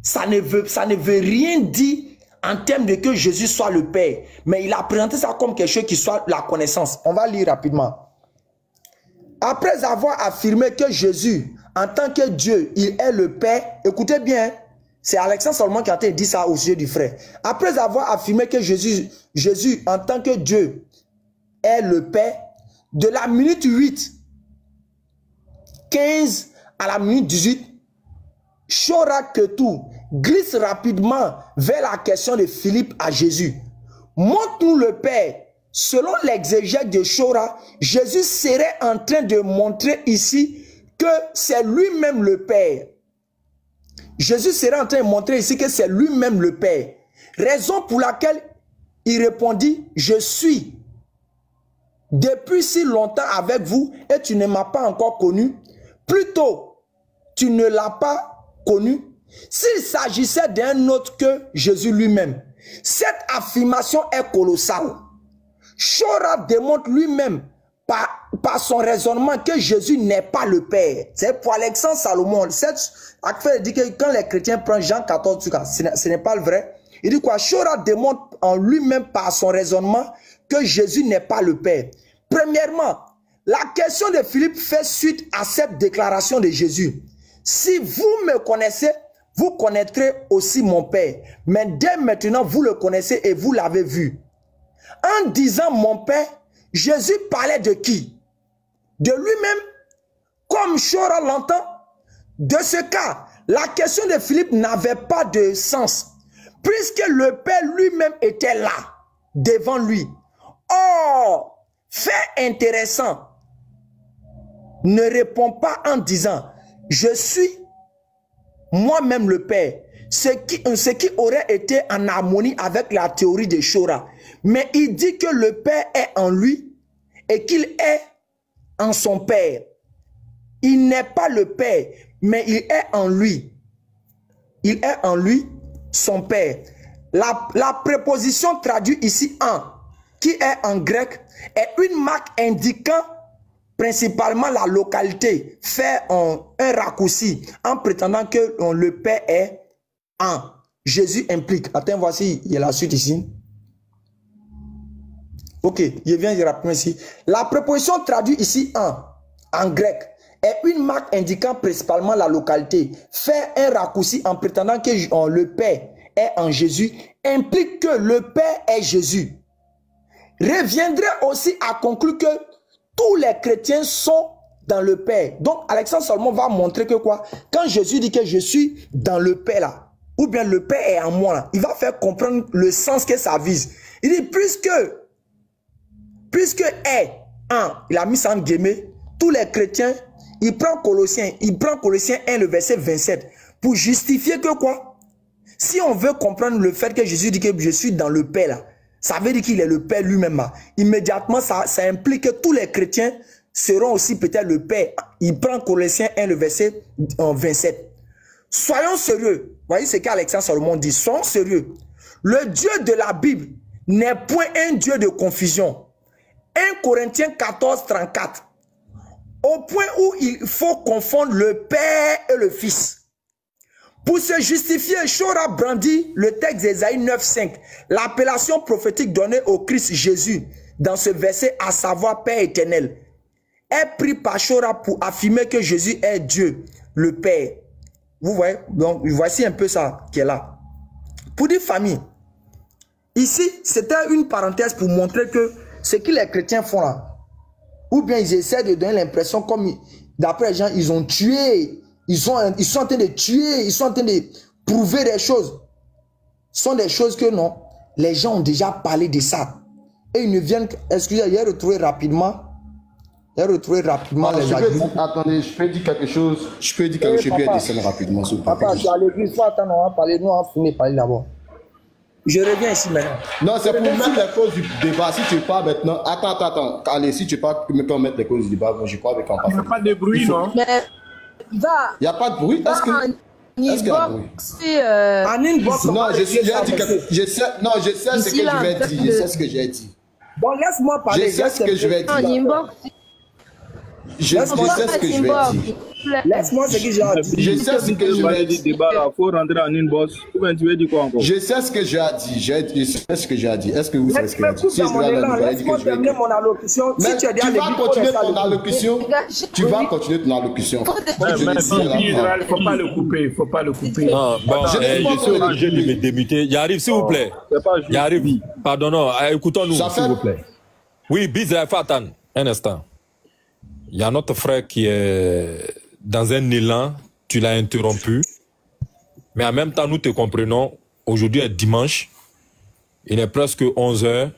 Ça ne veut rien dire en termes de que Jésus soit le Père. Mais il a présenté ça comme quelque chose qui soit la connaissance. On va lire rapidement. Après avoir affirmé que Jésus, en tant que Dieu, il est le Père, écoutez bien, c'est Alexandre Salomon qui a dit ça au sujet du frère. Après avoir affirmé que Jésus, en tant que Dieu, est le Père, de la minute 8, 15 à la minute 18, Shora Ketou glisse rapidement vers la question de Philippe à Jésus. Montre-nous le Père. Selon l'exégèse de Shora, Jésus serait en train de montrer ici que c'est lui-même le Père. Jésus serait en train de montrer ici que c'est lui-même le Père. Raison pour laquelle il répondit, je suis depuis si longtemps avec vous et tu ne m'as pas encore connu. Plutôt, tu ne l'as pas connu. S'il s'agissait d'un autre que Jésus lui-même, cette affirmation est colossale. Shora démontre lui-même par son raisonnement que Jésus n'est pas le Père. C'est pour Alexandre Salomon. Cette affaire dit que quand les chrétiens prennent Jean 14, ce n'est pas le vrai. Il dit quoi? Shora démontre en lui-même par son raisonnement que Jésus n'est pas le Père. Premièrement, la question de Philippe fait suite à cette déclaration de Jésus. Si vous me connaissez, vous connaîtrez aussi mon Père. Mais dès maintenant, vous le connaissez et vous l'avez vu. En disant mon Père, Jésus parlait de qui? De lui-même, comme Shora l'entend. De ce cas, la question de Philippe n'avait pas de sens, puisque le Père lui-même était là, devant lui. Or, fait intéressant, ne répond pas en disant, je suis moi-même le Père, ce qui aurait été en harmonie avec la théorie de Shora. Mais il dit que le Père est en lui et qu'il est en son Père. Il n'est pas le Père, mais il est en lui. Il est en lui, son Père. La préposition traduite ici en, qui est en grec, est une marque indiquant principalement la localité, fait un raccourci en prétendant que le Père est en. Jésus implique. Attends, voici, il y a la suite ici. Ok, je viens rapidement ici. La préposition traduite ici en grec, est une marque indiquant principalement la localité. Faire un raccourci en prétendant que le Père est en Jésus implique que le Père est Jésus. Reviendrait aussi à conclure que tous les chrétiens sont dans le Père. Donc Alexandre Salomon va montrer que quoi? Quand Jésus dit que je suis dans le Père là, ou bien le Père est en moi là, il va faire comprendre le sens que ça vise. Il dit puisque est en, il a mis ça en guillemets, tous les chrétiens, il prend Colossiens 1, le verset 27, pour justifier que quoi? Si on veut comprendre le fait que Jésus dit que je suis dans le Père là, ça veut dire qu'il est le Père lui-même. Immédiatement, ça implique que tous les chrétiens seront aussi peut-être le Père. Il prend Colossiens 1, le verset 27. Soyons sérieux. Voyez ce qu'Alexandre Salomon dit. Soyons sérieux. Le Dieu de la Bible n'est point un Dieu de confusion. 1 Corinthiens 14, 34. Au point où il faut confondre le Père et le Fils. Pour se justifier, Shora brandit le texte d'Ésaïe 9, 5. L'appellation prophétique donnée au Christ Jésus dans ce verset, à savoir Père éternel, est pris par Shora pour affirmer que Jésus est Dieu, le Père. Vous voyez? Donc, voici un peu ça qui est là. Pour dire famille, ici, c'était une parenthèse pour montrer que ce que les chrétiens font là, ou bien ils essaient de donner l'impression comme, d'après les gens, ils ont tué, ils sont en train de tuer, ils sont en train de prouver des choses. Ce sont des choses que non, les gens ont déjà parlé de ça. Et ils ne viennent, excusez, j'ai retrouvé rapidement. Attendez, je peux dire quelque chose. Je peux dire quelque chose, je peux descendre rapidement. Papa, je suis à l'église, il faut attendre, on va parler, nous on va finir parler d'abord. Je reviens ici maintenant. Non, c'est pour mettre les causes du débat. Si tu parles maintenant, attends. Allez, si tu parles, me permettre les causes du débat, je crois qu'on passe. Il n'y a pas de bruit, non? Mais va. Il n'y a pas de bruit. Est-ce qu'il y a bruit? Non, je sais ce que je vais dire. Je sais ce que j'ai dit. Bon, laisse-moi parler. Je sais ce que je vais dire. Je sais ce que je vais dire. Laisse-moi ce que j'ai dit. Je sais ce que je vais dire. Il faut rentrer en inbox. Ou bien tu veux dire quoi encore? Je sais ce que j'ai dit. Je sais ce que j'ai dit. Est-ce que vous savez ce que j'ai dit? Laisse-moi terminer mon allocution. Mais tu vas continuer ton allocution. Tu vas continuer ton allocution. Il ne faut pas le couper. Il ne faut pas le couper. Non, bon, je suis obligé de me démuter. Y'arrive, s'il vous plaît. Y'arrive. Pardon, non. Écoutons-nous, s'il vous plaît. Oui, Bizarre, faut attendre un instant. Il y a notre frère qui est dans un élan, tu l'as interrompu. Mais en même temps, nous te comprenons. Aujourd'hui est dimanche. Il est presque 11h.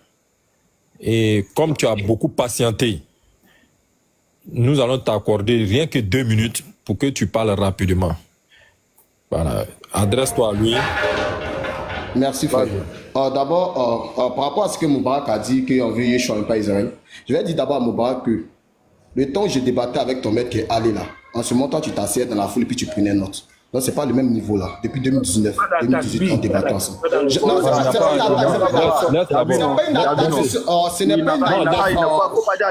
Et comme tu as beaucoup patienté, nous allons t'accorder rien que 2 minutes pour que tu parles rapidement. Voilà. Adresse-toi à lui. Merci, frère. D'abord, par rapport à ce que Moubarak a dit, qu'on veut Yeshua et pas Israël, je vais dire d'abord à Moubarak que le temps où je débattais avec ton maître qui est allé là, en ce moment, tu t'asseyais dans la foule et puis tu prenais note. Donc, c'est pas le même niveau là. Depuis 2019, 2018, on débattait ensemble. Non, c'est pas une attaque. Ce n'est pas une attaque.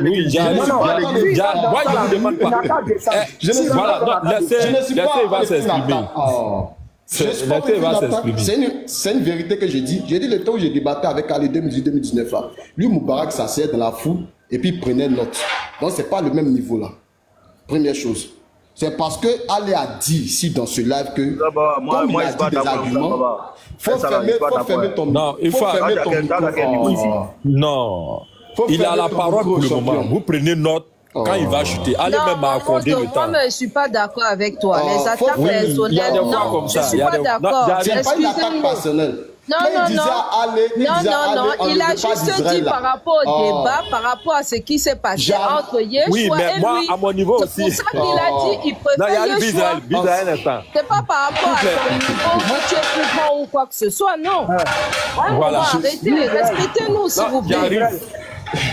Oui, moi, je ne vous demande pas. Voilà, laissez, il va s'exprimer. C'est une vérité que j'ai dit. J'ai dit le temps où j'ai débatté avec Ali 2018-2019 là. Lui, Moubarak s'asseyait dans la foule et puis il prenait note. Donc, c'est pas le même niveau là. Première chose. C'est parce que Ali a dit ici dans ce live que comme il a dit des arguments, faut fermer ton micro. Non, il faut fermer ton micro. Non. Il a la parole pour le moment. Vous prenez note quand il va chuter. Allez même à accorder le temps. Moi, je ne suis pas d'accord avec toi. Les attaques personnelles, non, je ne suis pas d'accord. C'est pas une attaque personnelle. Non, il a juste dit par rapport au débat, par rapport à ce qui s'est passé entre Yeshua et lui. Oui, mais moi, à mon niveau aussi. C'est pour ça qu'il a dit qu'il préfère Yeshua. C'est pas par rapport à ton niveau, tu es plus grand ou quoi que ce soit, non. Voilà. Arrêtez, respectez-nous, s'il vous plaît.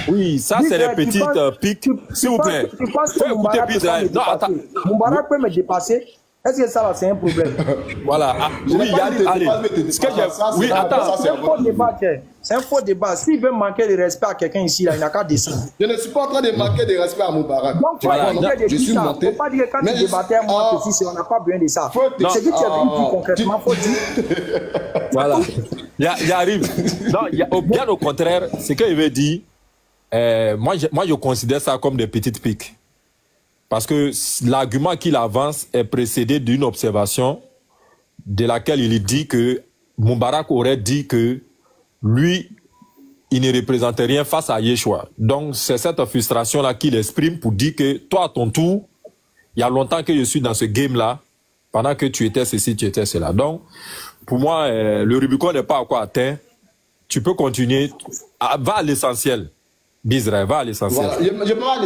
Oui, ça c'est les petites piques. S'il vous plaît. Faut écouter Bizarre. Non, attends. Moubarak peut me dépasser. Est-ce que ça, c'est un problème? Voilà. Oui, allez. Oui, attends. C'est un faux débat. C'est un faux débat. S'il veut manquer de respect à quelqu'un ici, là, il n'a qu'à descendre. Je ne suis pas en train de manquer de respect à Moubarak. Donc, je suis monté. Il ne faut pas dire que quand tu débattais à moi, on n'a pas besoin de ça. Ce que tu as vu plus concrètement, il faut dire. Voilà. Il arrive. Non, bien au contraire, ce qu'il veut dire, moi, je considère ça comme des petites piques. Parce que l'argument qu'il avance est précédé d'une observation de laquelle il dit que Moubarak aurait dit que lui, il ne représentait rien face à Yeshua. Donc, c'est cette frustration-là qu'il exprime pour dire que toi, à ton tour, il y a longtemps que je suis dans ce game-là, pendant que tu étais ceci, tu étais cela. Donc, pour moi, le Rubicon n'est pas encore atteint. Tu peux continuer. Va à l'essentiel. Bizarre, va à l'essentiel. Voilà. Je peux à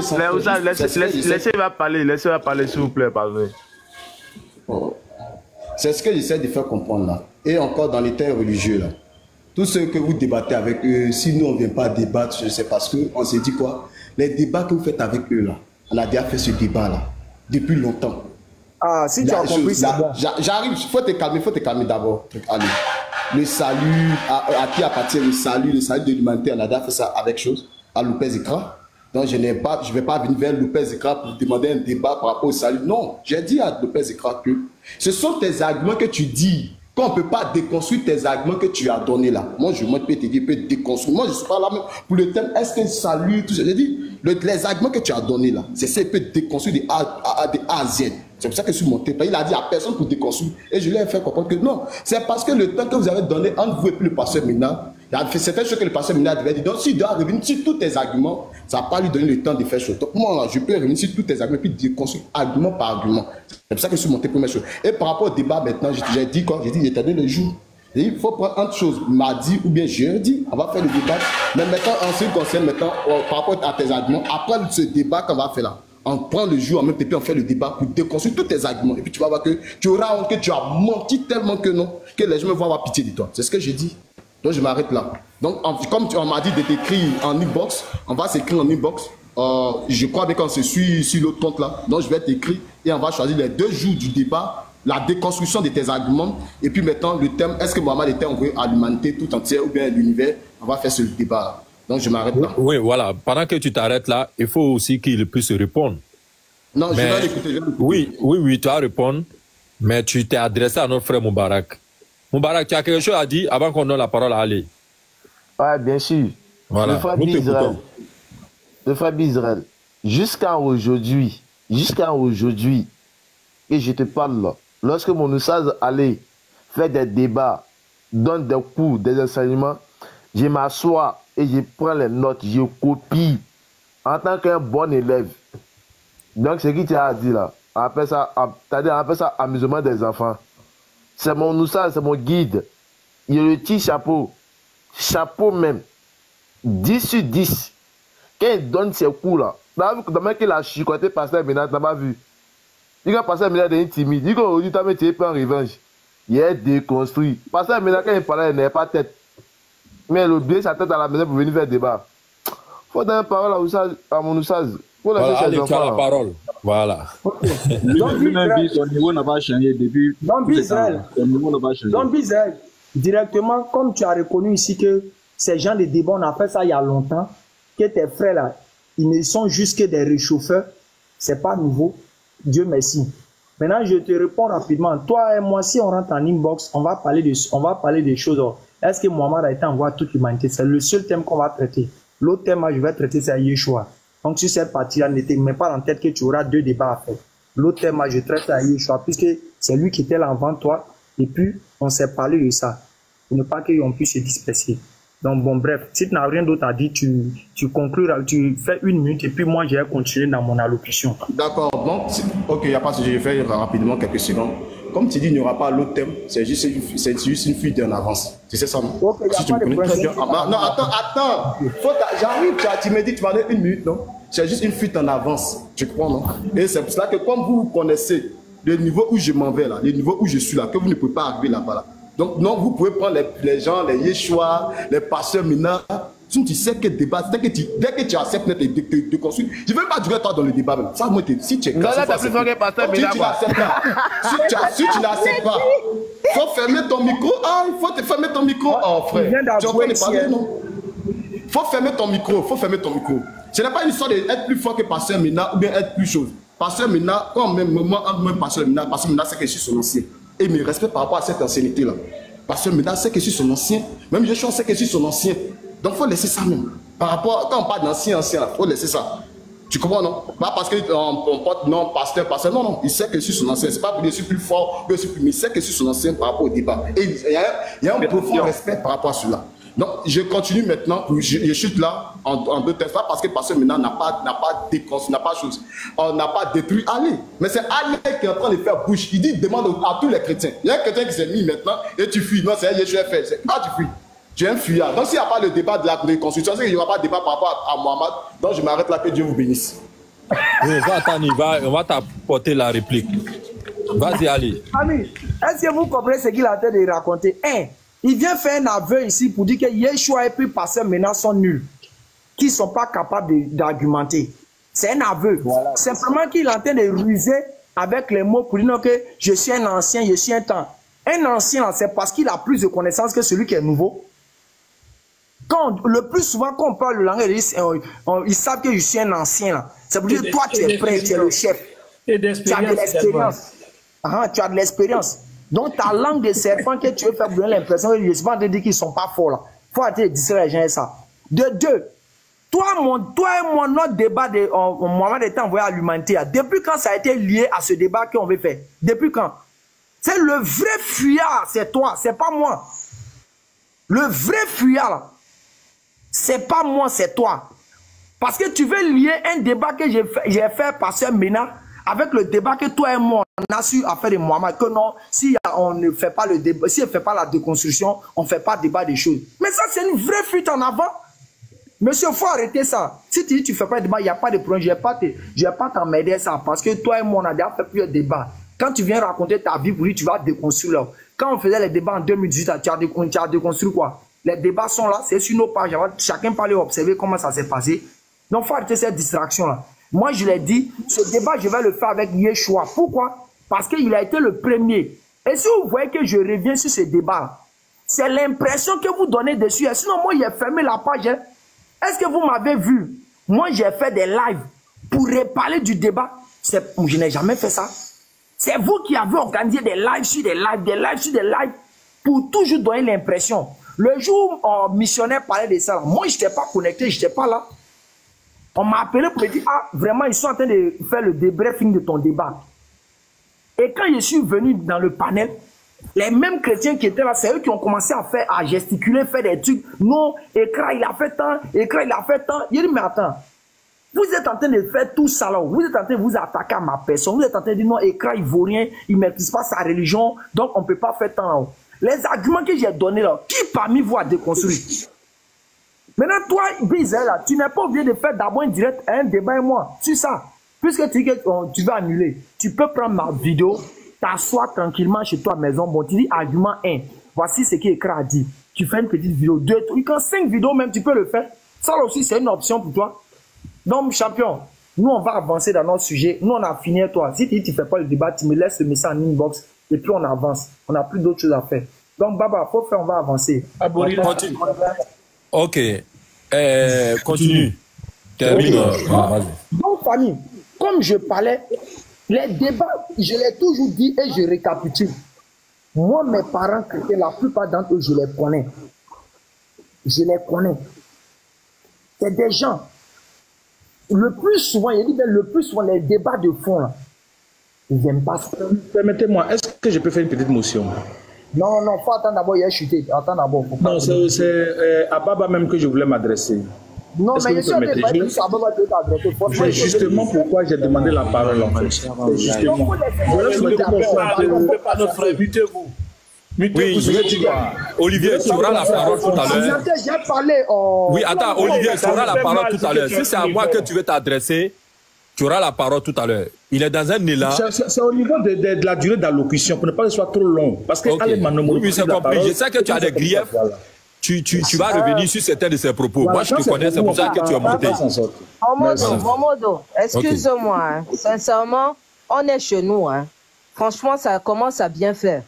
l'essentiel. Laissez-moi parler, s'il vous plaît, pardon. C'est ce que j'essaie de faire comprendre là. Et encore dans les terres religieux là. Tous ceux que vous débattez avec eux, si nous on ne vient pas débattre, c'est parce qu'on s'est dit quoi? Les débats que vous faites avec eux là, on a déjà fait ce débat là, depuis longtemps. Ah, si tu as compris, c'est bon. J'arrive, il faut te calmer d'abord. Allez. Le salut, à qui appartient le salut de l'humanité, on a fait ça avec chose, à Lopez Ekra. Donc je ne vais pas venir vers Lopez Ekra pour demander un débat par rapport au salut. Non, j'ai dit à Lopez Ekra que ce sont tes arguments que tu dis, qu'on ne peut pas déconstruire tes arguments que tu as donnés là. Moi, je peux te dire, peut déconstruire. Moi, je ne suis pas là même pour le thème, est-ce que salut, tout ça. J'ai dit, les arguments que tu as donnés là, c'est ça, il peut déconstruire de A à Z. C'est pour ça que je suis monté. Il a dit à personne pour déconstruire. Et je lui ai fait comprendre que non. C'est parce que le temps que vous avez donné entre vous et puis le pasteur Mina, il a fait certaines choses que le pasteur Mina devait dire. Donc, s'il doit revenir sur tous tes arguments, ça ne va pas lui donner le temps de faire chose. Donc, moi, je peux revenir sur tous tes arguments et puis déconstruire argument par argument. C'est pour ça que je suis monté première chose. Et par rapport au débat maintenant, j'ai dit quoi? J'ai dit, j'étais donné le jour. Il faut prendre entre choses, mardi ou bien jeudi, on va faire le débat. Mais maintenant, en ce qui concerne maintenant, par rapport à tes arguments, après ce débat qu'on va faire là, on prend le jour en même temps, puis on fait le débat pour déconstruire tous tes arguments. Et puis tu vas voir que tu auras honte que tu as menti tellement que non, que les gens vont avoir pitié de toi. C'est ce que j'ai dit. Donc je m'arrête là. Donc comme on m'a dit de t'écrire en inbox, on va s'écrire en inbox. Je crois bien qu'on se suit sur l'autre compte là. Donc je vais t'écrire et on va choisir les 2 jours du débat, la déconstruction de tes arguments. Et puis maintenant le thème, est-ce que Mohamed était envoyé à l'humanité tout entière ou bien à l'univers? On va faire ce débat là. Donc je m'arrête là. Oui, voilà. Pendant que tu t'arrêtes là, il faut aussi qu'il puisse répondre. Non, je vais l'écouter. Oui, tu vas répondre. Mais tu t'es adressé à notre frère Moubarak. Moubarak, tu as quelque chose à dire avant qu'on donne la parole à Ali? Ouais, bien sûr. Voilà. Le frère d'Israël, jusqu'à aujourd'hui, et je te parle là, lorsque mon Oussaz allait faire des débats, donne des cours, des enseignements, je m'assois et je prends les notes, je copie en tant qu'un bon élève. Donc, c'est qui tu as dit là? On appelle ça amusement des enfants. C'est mon Oussaz, c'est mon guide. Il le tire chapeau même. 10 sur 10. Quand il donne ses coups là, dans qu'il a chicoté Pasteur Ménard, tu n'as pas vu. Il a Pasteur Ménard est timide. Il dit qu'aujourd'hui, tu as mis en revanche. Il est déconstruit. Pasteur Ménard, quand il parlait, il n'avait pas tête. Mais il a oublié sa tête à la maison pour venir faire débat. Il faut donner la parole à mon Oussaz. Voilà, allez, tu as la parole. Voilà. Okay. Lui, son niveau n'a pas changé depuis. Donc, Bizarre, directement, comme tu as reconnu ici que ces gens de débat, on a fait ça il y a longtemps, que tes frères là, ils ne sont juste que des réchauffeurs, c'est pas nouveau. Dieu merci. Maintenant, je te réponds rapidement. Toi et moi, si on rentre en inbox, on va parler des choses. Est-ce que Mohamed a été envoyé à toute l'humanité? C'est le seul thème qu'on va traiter. L'autre thème, je vais traiter, c'est Yeshua. Donc, sur cette partie-là, ne te mets pas en tête que tu auras 2 débats à faire. L'autre thème, je traite à Yeshua, puisque c'est lui qui était là avant toi. Et puis, on s'est parlé de ça. Pour ne pas qu'on puisse se disperser. Donc, bon, bref, si tu n'as rien d'autre à dire, tu conclus, tu fais 1 minute et puis moi, je vais continuer dans mon allocution. D'accord. Donc, ok, il n'y a pas de souci. Je vais faire rapidement quelques secondes. Comme tu dis, il n'y aura pas l'autre thème. C'est juste une fuite en avance. C'est ça, non? Ok, il n'y a pas de problème. Non, attends. J'arrive, tu me dis que tu vas donner 1 minute, non? C'est juste une fuite en avance. Tu comprends, non? Et c'est pour cela que comme vous connaissez le niveau où je m'en vais là, le niveau où je suis là, que vous ne pouvez pas arriver là-bas là. Donc, non, vous pouvez prendre les gens, les Yeshua, les pasteurs Mina. Tu sais que débat, dès que tu acceptes de construire, je ne veux pas durer toi dans le débat même. Ça, moi, si tu es cassé, si tu n'acceptes pas, il faut fermer ton micro. Ah, il faut te fermer ton micro. Oh, frère, tu es en train de parler, non? Il faut fermer ton micro, Ce n'est pas une histoire d'être plus fort que pasteur Mina ou bien être plus chose. Pasteur Mina, quand même, moi, pasteur Mina, c'est que je suis son ancien. Et il me respecte par rapport à cette ancienneté-là. Parce que maintenant, c'est que je suis son ancien. Même Yeshua sait que je suis son ancien. Donc, il faut laisser ça même. Par rapport, quand on parle d'ancien, il faut laisser ça. Tu comprends, non? Pas parce qu'on porte non, pasteur. Non. Il sait que je suis son ancien. C'est pas pour dire que je suis plus fort, que je suis plus. Mais il sait que je suis son ancien par rapport au débat. Et il y a un profond respect par rapport à cela. Donc, je continue maintenant. Je suis là en 2 tests. Pas parce que pasteur maintenant n'a pas déconstruit, n'a pas détruit Ali. Mais c'est Ali qui est en train de faire bouche. Il dit, demande à tous les chrétiens. Il y a un chrétien qui s'est mis maintenant et tu fuis. Non, c'est Yeshua fait. Ah, tu fuis. Tu es un fuyard. Donc, s'il n'y a pas le débat de la reconstruction, c'est qu'il n'y aura pas de débat par rapport à Mohamed. Donc, je m'arrête là, que Dieu vous bénisse. Oui, on va t'apporter la réplique. Vas-y, Ali. Ami, est-ce que vous comprenez ce qu'il a en train de raconter? Il vient faire un aveu ici pour dire que Yeshua et puis pasteur maintenant sont nuls, qui ne sont pas capables d'argumenter. C'est un aveu. Voilà. Simplement qu'il est en train de ruser avec les mots pour dire que je suis un ancien, je suis un temps. Un ancien, c'est parce qu'il a plus de connaissances que celui qui est nouveau. Le plus souvent, quand on parle le langage, ils savent que je suis un ancien. C'est pour dire que toi, tu es prêt, tu es le chef. Tu as de l'expérience. Tu as de l'expérience. Donc, ta langue de serpent que tu veux faire donner l'impression que je ne suis pas en train de dire qu'ils ne sont pas forts là. Il faut arrêter de distraire les gens et ça. De deux, toi et moi, notre débat de Mohamed était envoyé à l'humanité. Depuis quand ça a été lié à ce débat qu'on veut faire? Depuis quand? C'est le vrai fuyard, c'est toi, c'est pas moi. Le vrai fuyard, c'est pas moi, c'est toi. Parce que tu veux lier un débat que j'ai fait pasteur Mena avec le débat que toi et moi on a su à faire de Mohamed, que non, si on ne fait pas le débat, si on ne fait pas la déconstruction, on ne fait pas débat des choses. Mais ça, c'est une vraie fuite en avant. Monsieur, il faut arrêter ça. Si tu dis que tu ne fais pas de débat, il n'y a pas de problème. Je ne vais pas t'emmerder ça. Parce que toi et moi, on a déjà fait plusieurs débats. Quand tu viens raconter ta vie pour lui, tu vas déconstruire là. Quand on faisait les débats en 2018, tu as déconstruit quoi? Les débats sont là, c'est sur nos pages. Chacun peut aller observer comment ça s'est passé. Donc, il faut arrêter cette distraction-là. Moi, je l'ai dit, ce débat, je vais le faire avec Yeshua. Pourquoi? Parce qu'il a été le premier. Et si vous voyez que je reviens sur ce débat, c'est l'impression que vous donnez dessus. Sinon, moi, j'ai fermé la page. Hein. Est-ce que vous m'avez vu? Moi, j'ai fait des lives pour reparler du débat. Je n'ai jamais fait ça. C'est vous qui avez organisé des lives sur des lives, des lives sur des lives, pour toujours donner l'impression. Le jour où un missionnaire parlait de ça, moi, je n'étais pas connecté, je n'étais pas là. On m'a appelé pour me dire, ah, vraiment, ils sont en train de faire le débriefing de ton débat. Et quand je suis venu dans le panel, les mêmes chrétiens qui étaient là, c'est eux qui ont commencé à gesticuler, faire des trucs. Non, Ekra, il a fait tant, Ekra, il a fait tant. Il dit, mais attends, vous êtes en train de faire tout ça là. Vous êtes en train de vous attaquer à ma personne. Vous êtes en train de dire, non, Ekra, il vaut rien, il ne maîtrise pas sa religion, donc on ne peut pas faire tant là. Les arguments que j'ai donnés là, qui parmi vous a déconstruit? Maintenant, toi, Bizel, tu n'es pas obligé de faire d'abord un direct, un débat et moi, sur ça. Puisque tu dis que tu veux annuler, tu peux prendre ma vidéo, t'asseoir tranquillement chez toi à la maison. Bon, tu dis argument 1, voici ce qu'Ekra a dit. Tu fais une petite vidéo, 2, 3, 5 vidéos même, tu peux le faire. Ça aussi, c'est une option pour toi. Donc, champion, nous, on va avancer dans notre sujet. Nous, on a fini avec toi. Si tu ne fais pas le débat, tu me laisses le message en inbox et puis on avance. On n'a plus d'autres choses à faire. Donc, Baba, faut faire, on va avancer. Continue. Ok. Continue. Termine. Donc, famille, comme je parlais, les débats, je l'ai toujours dit et je récapitule. Moi, mes parents chrétiens, la plupart d'entre eux, je les connais. Je les connais. C'est des gens. Le plus souvent, il dit bien le plus souvent, les débats de fond, là, ils n'aiment pas ça. Permettez-moi, est-ce que je peux faire une petite motion? Non, non, faut attendre d'abord, il a chuté. Attends d'abord. Non, c'est à Baba même que je voulais m'adresser. Non, mais je c'est justement pourquoi j'ai demandé la parole en fait. C'est justement. Mutez-vous. Oui, Olivier, tu auras la parole tout à l'heure. Oui, attends, Olivier, tu auras la parole tout à l'heure. Si c'est à moi que tu veux t'adresser, tu auras la parole tout à l'heure. Il est dans un élan. C'est au niveau de la durée d'allocution, pour ne pas que ce soit trop long. Parce que oui, c'est compris. Je sais que tu as des griefs. Tu vas revenir sur certains de ses propos. Moi, je te connais, c'est pour ça que tu es monté. Momodo, excuse-moi. Hein. Sincèrement, on est chez nous. Hein. Franchement, ça commence à bien faire.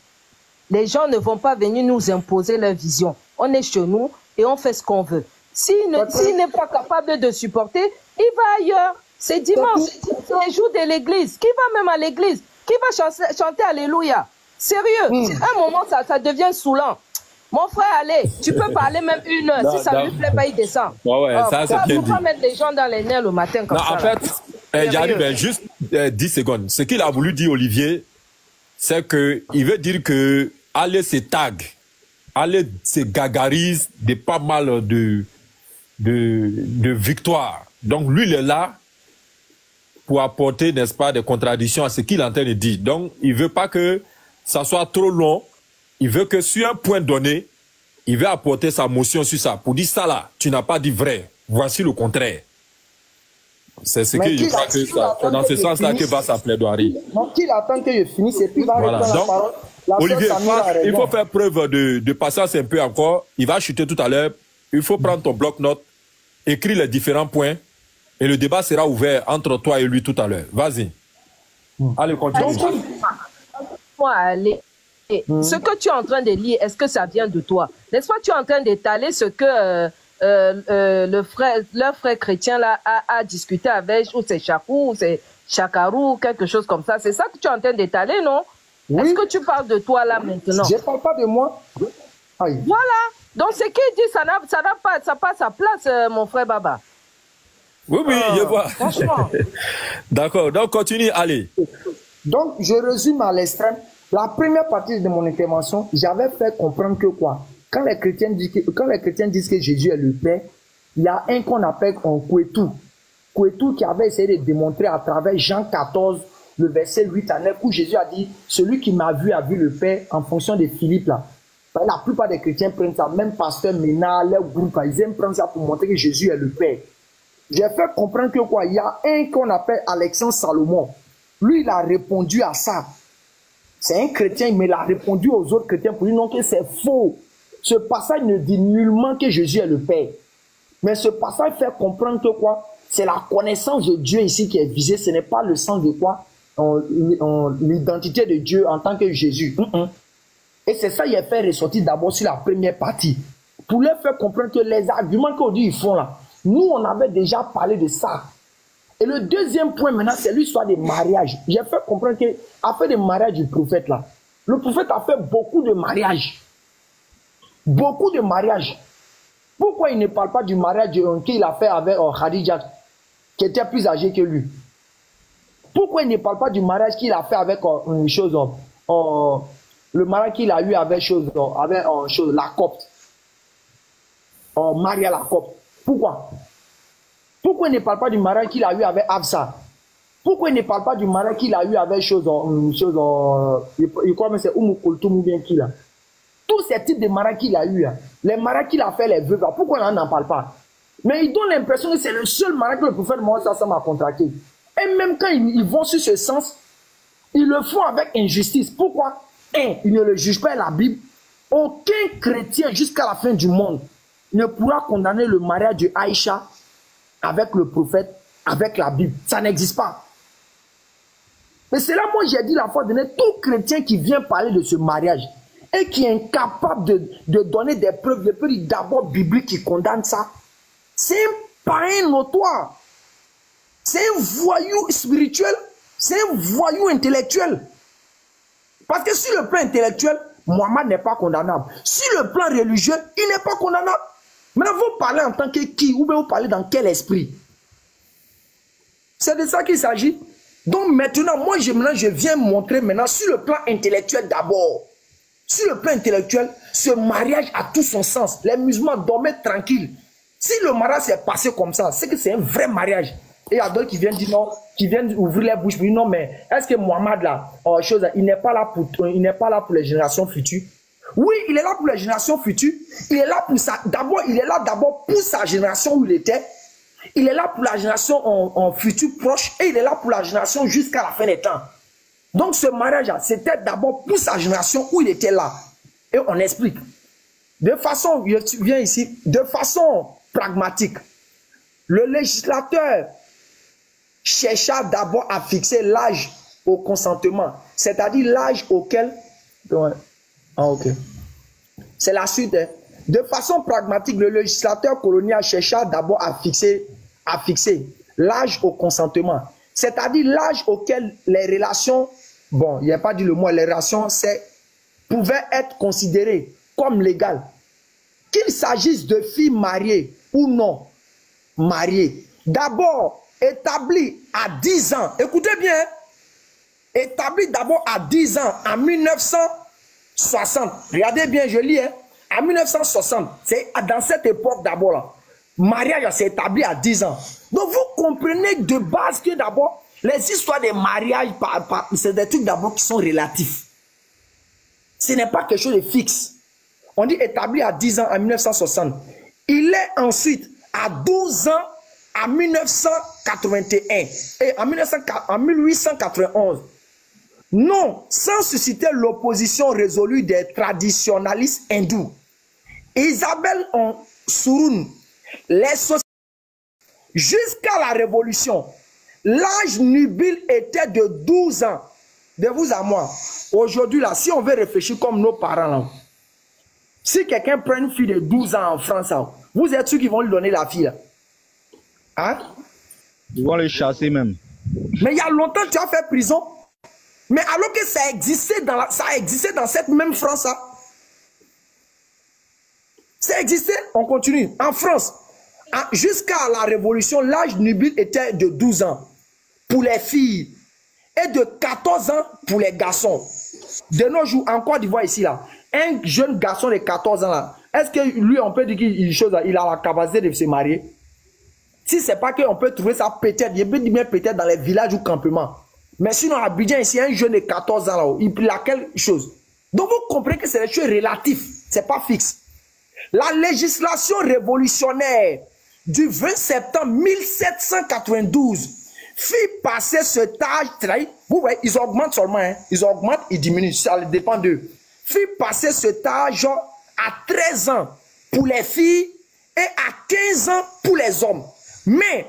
Les gens ne vont pas venir nous imposer leur vision. On est chez nous et on fait ce qu'on veut. S'il n'est pas capable de supporter, il va ailleurs. C'est dimanche, c'est le jour de l'église. Qui va même à l'église? Qui va chanter Alléluia? Sérieux, à un moment, ça devient saoulant. Mon frère, allez, tu peux parler même 1 heure. Si ça ne lui plaît pas, il descend. Ouais, ça, c'est bien dit. Il ne faut pas mettre les gens dans les nerfs le matin comme ça. En fait, j'arrive juste 10 secondes. Ce qu'il a voulu dire, Olivier, c'est qu'il veut dire que aller se tag, aller se gagarise de pas mal de victoires. Donc, lui, il est là pour apporter, n'est-ce pas, des contradictions à ce qu'il est en train de dire. Donc, il veut pas que ça soit trop long. Il veut que sur un point donné, il veut apporter sa motion sur ça. Pour dire ça là, tu n'as pas dit vrai. Voici le contraire. C'est ce que je crois que c'est dans ce sens-là que va sa plaidoirie. Donc, il attend que je finisse et puis il va voilà. reprendre la parole. Olivier, il faut faire preuve de patience un peu encore. Il va chuter tout à l'heure. Il faut prendre ton bloc-notes, écrire les différents points et le débat sera ouvert entre toi et lui tout à l'heure. Vas-y. Allez, continue. Moi, allez. Ce que tu es en train de lire, est-ce que ça vient de toi? N'est-ce pas, tu es en train d'étaler ce que leur frère chrétien là a discuté avec, ou c'est Chakou, ou c'est Chakarou, quelque chose comme ça. C'est ça que tu es en train d'étaler, non? Oui. Est-ce que tu parles de toi là maintenant? Je ne parle pas de moi. Aïe. Voilà. Donc ce qu'il dit, ça n'a pas sa place, mon frère Baba. Oui, je vois. Franchement. D'accord. Donc continue, allez. Donc je résume à l'extrême. La première partie de mon intervention, j'avais fait comprendre que quoi? Quand les chrétiens disent que Jésus est le Père, il y a un qu'on appelle un Kouetou. Kouetou qui avait essayé de démontrer à travers Jean 14, le verset 8 à 9, où Jésus a dit, celui qui m'a vu a vu le Père, en fonction de Philippe là. La plupart des chrétiens prennent ça, même pasteur Ménard, leur groupe, ils aiment prendre ça pour montrer que Jésus est le Père. J'ai fait comprendre que quoi? Il y a un qu'on appelle Alexandre Salomon. Lui, il a répondu à ça. C'est un chrétien, mais il a répondu aux autres chrétiens pour dire non, que c'est faux. Ce passage ne dit nullement que Jésus est le Père. Mais ce passage fait comprendre que quoi? C'est la connaissance de Dieu ici qui est visée. Ce n'est pas le sens de quoi? L'identité de Dieu en tant que Jésus. Et c'est ça qu'il a fait ressortir d'abord sur la première partie. Pour leur faire comprendre que les arguments qu'aujourd'hui ils font là, nous on avait déjà parlé de ça. Et le deuxième point maintenant, c'est l'histoire des mariages. J'ai fait comprendre qu'après des mariages du prophète là, le prophète a fait beaucoup de mariages. Beaucoup de mariages. Pourquoi il ne parle pas du mariage qu'il a fait avec Khadija, qui était plus âgé que lui? Pourquoi il ne parle pas du mariage qu'il a fait avec une chose, le mariage qu'il a eu avec la copte, Maria la copte? Pourquoi? Pourquoi il ne parle pas du mariage qu'il a eu avec Absa? Pourquoi il ne parle pas du mariage qu'il a eu avec il croit que c'est Oumou Koltoum ou bien qui là? Tous ces types de mariages qu'il a eu, les mariages qu'il a fait, les veuves, pourquoi on n'en parle pas? Mais il donne l'impression que c'est le seul mariage que le prophète Mohammed a contracté. Et même quand ils vont sur ce sens, ils le font avec injustice. Pourquoi? Ils ne le jugent pas la Bible. Aucun chrétien jusqu'à la fin du monde ne pourra condamner le mariage de Aïcha avec le prophète, avec la Bible. Ça n'existe pas. Mais c'est là, moi, j'ai dit la fois dernière, tout chrétien qui vient parler de ce mariage et qui est incapable de donner des preuves, d'abord bibliques qui condamnent ça, c'est un païen notoire. C'est un voyou spirituel, c'est un voyou intellectuel. Parce que sur le plan intellectuel, Mohammed n'est pas condamnable. Sur le plan religieux, il n'est pas condamnable. Maintenant, vous parlez en tant que qui, ou bien vous parlez dans quel esprit? C'est de ça qu'il s'agit. Donc maintenant, moi, je viens montrer maintenant sur le plan intellectuel d'abord. Sur le plan intellectuel, ce mariage a tout son sens. Les musulmans dormaient tranquilles. Si le mariage s'est passé comme ça, c'est que c'est un vrai mariage. Et il y a d'autres qui viennent dire non, qui viennent ouvrir les bouches, mais non, mais est-ce que Mohammed là, il n'est pas là pour les générations futures? Oui, il est là pour les générations futures. Il est là pour ça. D'abord, il est là d'abord pour sa génération où il était. Il est là pour la génération en futur proche et il est là pour la génération jusqu'à la fin des temps. Donc ce mariage-là, c'était d'abord pour sa génération où il était là. Et on explique. De façon, je viens ici, de façon pragmatique, le législateur chercha d'abord à fixer l'âge au consentement, c'est-à-dire l'âge auquel... ok. C'est la suite. Hein. De façon pragmatique, le législateur colonial chercha d'abord à fixer l'âge au consentement, c'est-à-dire l'âge auquel les relations, bon, il n'y a pas dit le mot, les relations pouvaient être considérées comme légales. Qu'il s'agisse de filles mariées ou non mariées, d'abord établi à 10 ans, écoutez bien, établi d'abord à 10 ans en 1960, regardez bien, je lis, hein, en 1960, c'est dans cette époque d'abord là, mariage s'est établi à 10 ans. Donc vous comprenez de base que d'abord, les histoires de mariage, c'est des trucs d'abord qui sont relatifs. Ce n'est pas quelque chose de fixe. On dit établi à 10 ans en 1960. Il est ensuite à 12 ans en 1981 et en 1891. Non, sans susciter l'opposition résolue des traditionalistes hindous. Isabelle Souroun, les sociétés, jusqu'à la Révolution, L'âge nubile était de 12 ans. De vous à moi. Aujourd'hui, là, si on veut réfléchir comme nos parents, là, si quelqu'un prend une fille de 12 ans en France, là, vous êtes sûr qu'ils vont lui donner la fille, là? Hein? Ils vont les chasser même. Mais il y a longtemps, tu as fait prison. Mais alors que ça existait dans cette même France, là. Ça existait, on continue. En France, jusqu'à la Révolution, l'âge nubile était de 12 ans pour les filles et de 14 ans pour les garçons. De nos jours, en Côte d'Ivoire ici, là, un jeune garçon de 14 ans, là, est-ce que lui, on peut dire qu'il a la capacité de se marier? Si ce n'est pas qu'on peut trouver ça peut-être, il peut dire peut-être dans les villages ou campements. Mais sinon, à Abidjan, ici, un jeune de 14 ans, là, il a quelque chose. Donc, vous comprenez que c'est des choses relatives, ce n'est pas fixe. La législation révolutionnaire du 20 septembre 1792 fit passer cet âge, vous voyez, ils augmentent seulement, hein, ils augmentent, ils diminuent, ça dépend d'eux. Fit passer cet âge à 13 ans pour les filles et à 15 ans pour les hommes. Mais,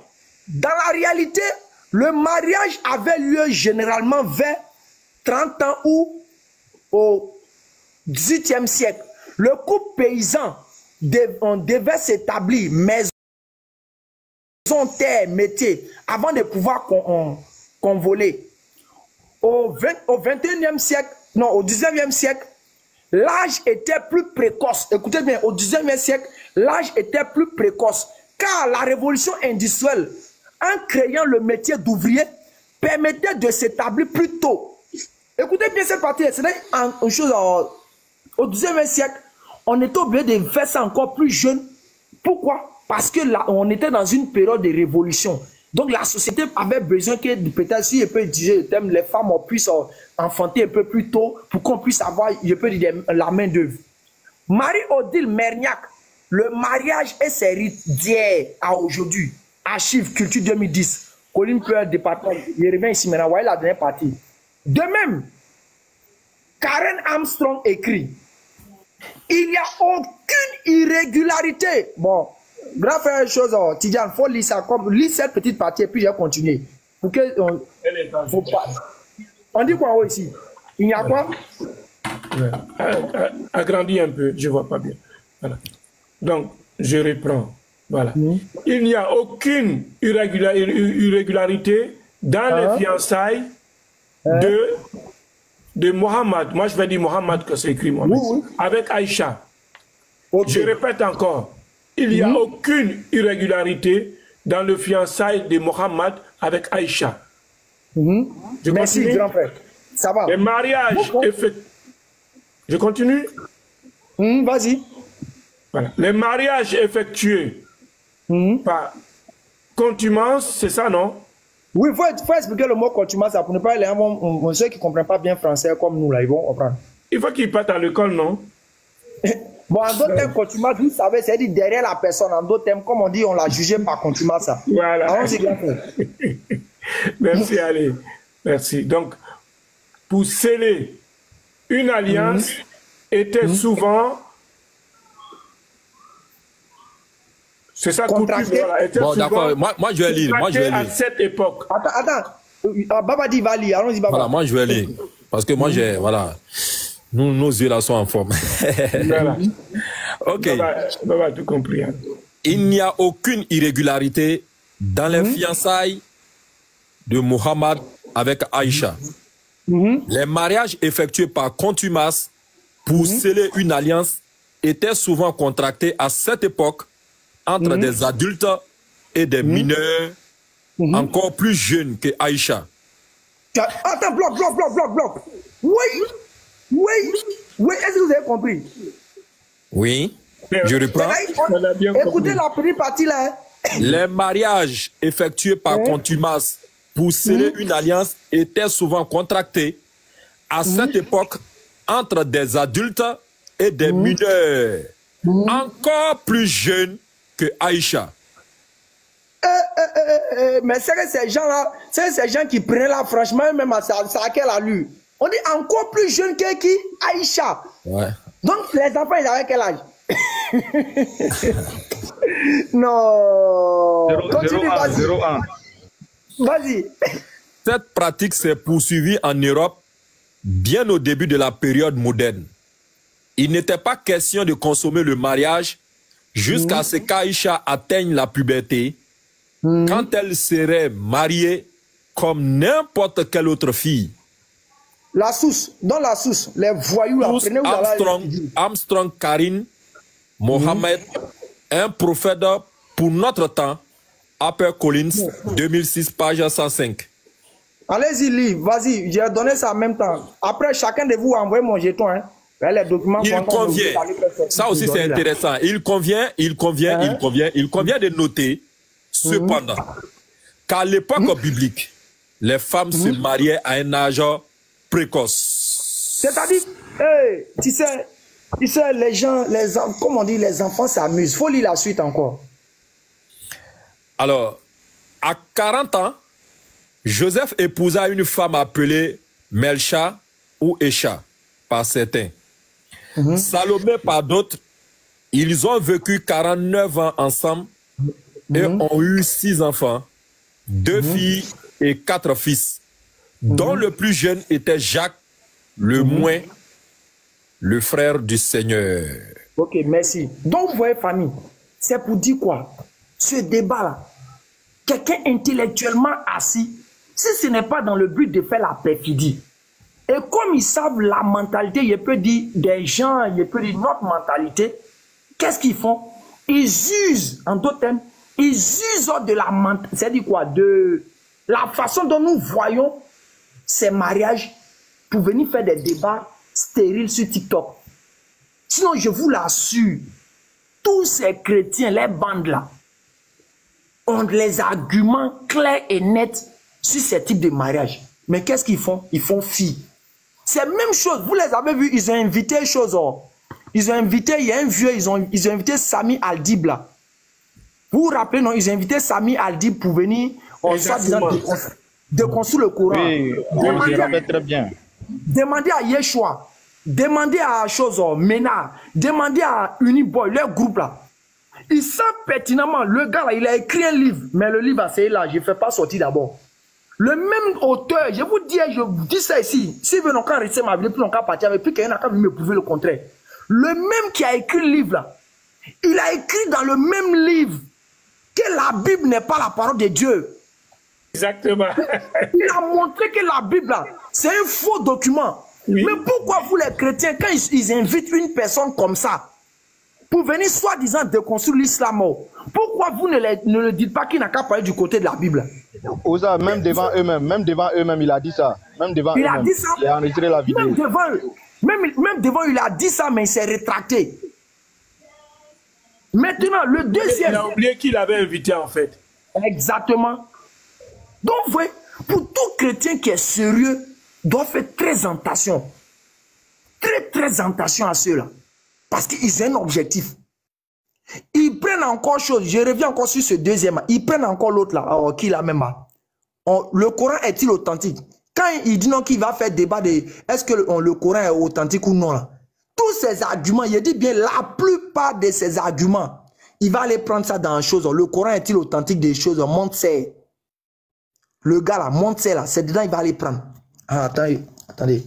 dans la réalité, le mariage avait lieu généralement vers 30 ans ou au XVIIIe siècle. Le couple paysan devait s'établir maison, terre, métier, avant de pouvoir convoler. Au 21e siècle, non, au 19e siècle, l'âge était plus précoce. Écoutez bien, au 19e siècle, l'âge était plus précoce. Car la révolution industrielle, en créant le métier d'ouvrier, permettait de s'établir plus tôt. Écoutez bien cette partie, c'est une chose au 19e siècle, on était obligé de faire ça encore plus jeune. Pourquoi? Parce que là, on était dans une période de révolution. Donc la société avait besoin que peut-être si je peux dire les femmes puissent enfanter un peu plus tôt pour qu'on puisse avoir, je peux dire, la main d'œuvre. Marie-Odile Merniac, le mariage et ses rites d'hier à aujourd'hui. Archives Culture 2010. Colin Puer, département. Il revient ici maintenant. Vous voyez la dernière partie. De même, Karen Armstrong écrit: il n'y a aucune irrégularité. Bon, grave faire une chose, Tidjane, il faut lire ça comme lire cette petite partie et puis je vais continuer. Pour que faut pas. On dit quoi ici? Il n'y a quoi? Agrandis un peu, je ne vois pas bien. Voilà. Donc, je reprends. Voilà. Il n'y a aucune irrégularité dans les fiançailles de Mohamed. Moi, je vais dire Mohamed que c'est écrit Mohamed. Avec Aïcha. Je répète encore. Il n'y a aucune irrégularité dans le fiançailles de Mohamed avec Aïcha. Merci, grand frère. Ça va. Les mariages effectués. Je continue? Vas-y. Voilà. Les mariages effectués par contumace, c'est ça, non? Oui, il faut expliquer le mot contumace pour ne pas les gens ceux qui ne comprennent pas bien français comme nous, là, ils vont comprendre. Il faut qu'ils partent à l'école, non? Bon, en d'autres termes, contumace, vous savez, c'est-à-dire derrière la personne. En d'autres termes, comme on dit, on l'a jugé par contumace. Ça. Voilà. Allons-y, grand frère. Merci, allez. Merci. Donc, pour sceller une alliance était souvent... C'est ça, contracté. Bon, d'accord. Moi, je vais lire. À cette époque. Attends. Babadi va lire. Allons-y, Baba. Voilà, moi, je vais lire. Parce que moi, j'ai... Voilà. Nos yeux là sont en forme. Voilà. Ok. Baba, tout compris. Hein. Il n'y a aucune irrégularité dans les fiançailles de Mohamed avec Aïcha. Les mariages effectués par contumace pour sceller une alliance étaient souvent contractés à cette époque entre des adultes et des mineurs encore plus jeunes que Aïcha. Attends, bloc. Oui, est-ce que vous avez compris? Oui, je reprends. Écoutez la première partie là. Les mariages effectués par contumace pour sceller une alliance étaient souvent contractés à cette époque entre des adultes et des mineurs encore plus jeunes que Aïcha. Mais c'est que ces gens-là, c'est ces gens qui prennent là, franchement, même à ça à quelle allure? On dit encore plus jeune que qui? Aïcha. Ouais. Donc les enfants, ils avaient quel âge? Non. Continue, vas-y. Vas-y. Cette pratique s'est poursuivie en Europe bien au début de la période moderne. Il n'était pas question de consommer le mariage jusqu'à ce qu'Aïcha atteigne la puberté, quand elle serait mariée comme n'importe quelle autre fille. La source, dans la source, les voyous, Armstrong Karine Mohamed, un prophète pour notre temps, Harper Collins, 2006, page 105. Allez-y, lis, vas-y, j'ai donné ça en même temps. Après, chacun de vous envoie mon jeton. Hein. Les documents il convient, ça aussi c'est intéressant, il convient de noter, cependant, qu'à l'époque biblique, les femmes se mariaient à un âge précoce. C'est-à-dire, hey, tu sais, les gens, comme on dit, les enfants s'amusent. Il faut lire la suite encore. Alors, à 40 ans, Joseph épousa une femme appelée Melcha ou Écha, par certains. Salomé par d'autres. Ils ont vécu 49 ans ensemble et ont eu 6 enfants, 2 filles et 4 fils, dont le plus jeune était Jacques, le moins, le frère du Seigneur. Ok, merci. Donc, vous voyez, famille, c'est pour dire quoi? Ce débat-là, quelqu'un intellectuellement assis, si ce n'est pas dans le but de faire la perfidie, et comme ils savent la mentalité, il peut dire des gens, il peut dire notre mentalité, qu'est-ce qu'ils font? Ils usent, en d'autres termes, ils usent de la mentalité, c'est-à-dire quoi? De la façon dont nous voyons ces mariages pour venir faire des débats stériles sur TikTok. Sinon, je vous l'assure, tous ces chrétiens, les bandes là, ont les arguments clairs et nets sur ce type de mariage. Mais qu'est-ce qu'ils font? Ils font fi. C'est la même chose. Vous les avez vus, ils ont invité chose. Ils ont invité, il y a un vieux, ils ont invité Sami Aldib là. Vous vous rappelez, non? Ils ont invité Sami Aldib pour venir, déconstruire le Coran. Oui, je rappelle très bien. Demandez à Yeshua, demandez à Mena, demandez à Uniboy, leur groupe là. Ils savent pertinemment, le gars là, il a écrit un livre, mais le livre c'est là, je ne fais pas sortir d'abord. Le même auteur, je vous dis ça ici, si vous n'avez pas resté ma vie, puis n'avez pas parti avec, puis quelqu'un n'a pas me prouver le contraire. Le même qui a écrit le livre là, il a écrit dans le même livre que la Bible n'est pas la parole de Dieu. Exactement. Il a montré que la Bible là, c'est un faux document. Oui. Mais pourquoi vous les chrétiens, quand ils invitent une personne comme ça, pour venir soi-disant déconstruire l'islam, pourquoi vous ne le dites pas qu'il n'a qu'à parler du côté de la Bible? Oza, même devant eux-mêmes, il a dit ça. Même devant eux-mêmes. Il a dit ça. Il a enregistré la vidéo. Même devant, il a dit ça, mais il s'est rétracté. Maintenant, le deuxième... Il a oublié qu'il avait invité, en fait. Exactement. Donc, vous voyez, pour tout chrétien qui est sérieux, doit faire très attention. Très attention à ceux-là. Parce qu'ils ont un objectif. Ils prennent encore chose. Je reviens encore sur ce deuxième. Ils prennent encore l'autre là. Alors, qui l'a même là? Le Coran est-il authentique? Quand il dit non, qu'il va faire débat de est-ce que le Coran est authentique ou non là? Tous ces arguments, il dit bien la plupart de ces arguments, il va aller prendre ça dans une chose. Le Coran est-il authentique des choses? Monte-c'est. Le gars là, monte-c'est là. C'est dedans, il va aller prendre. Ah, attendez.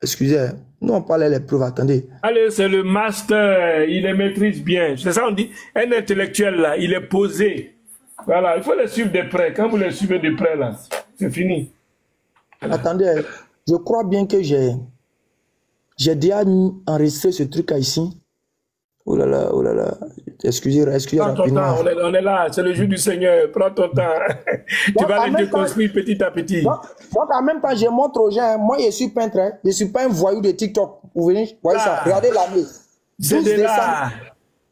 Excusez. Nous, on parlait les preuves, attendez. Allez, c'est le master, il les maîtrise bien. C'est ça, on dit, un intellectuel, là, il est posé. Voilà, il faut le suivre de près. Quand vous le suivez de près, là, c'est fini. Attendez, je crois bien que j'ai déjà enregistré ce truc ici. Oh là là, excusez rapidement. On est là, c'est le jour du Seigneur, prends ton temps. Tu vas les déconstruire petit à petit. Donc, en même temps, je montre aux gens, moi je suis peintre, hein, je ne suis pas un voyou de TikTok. Vous voyez ça, regardez l'année.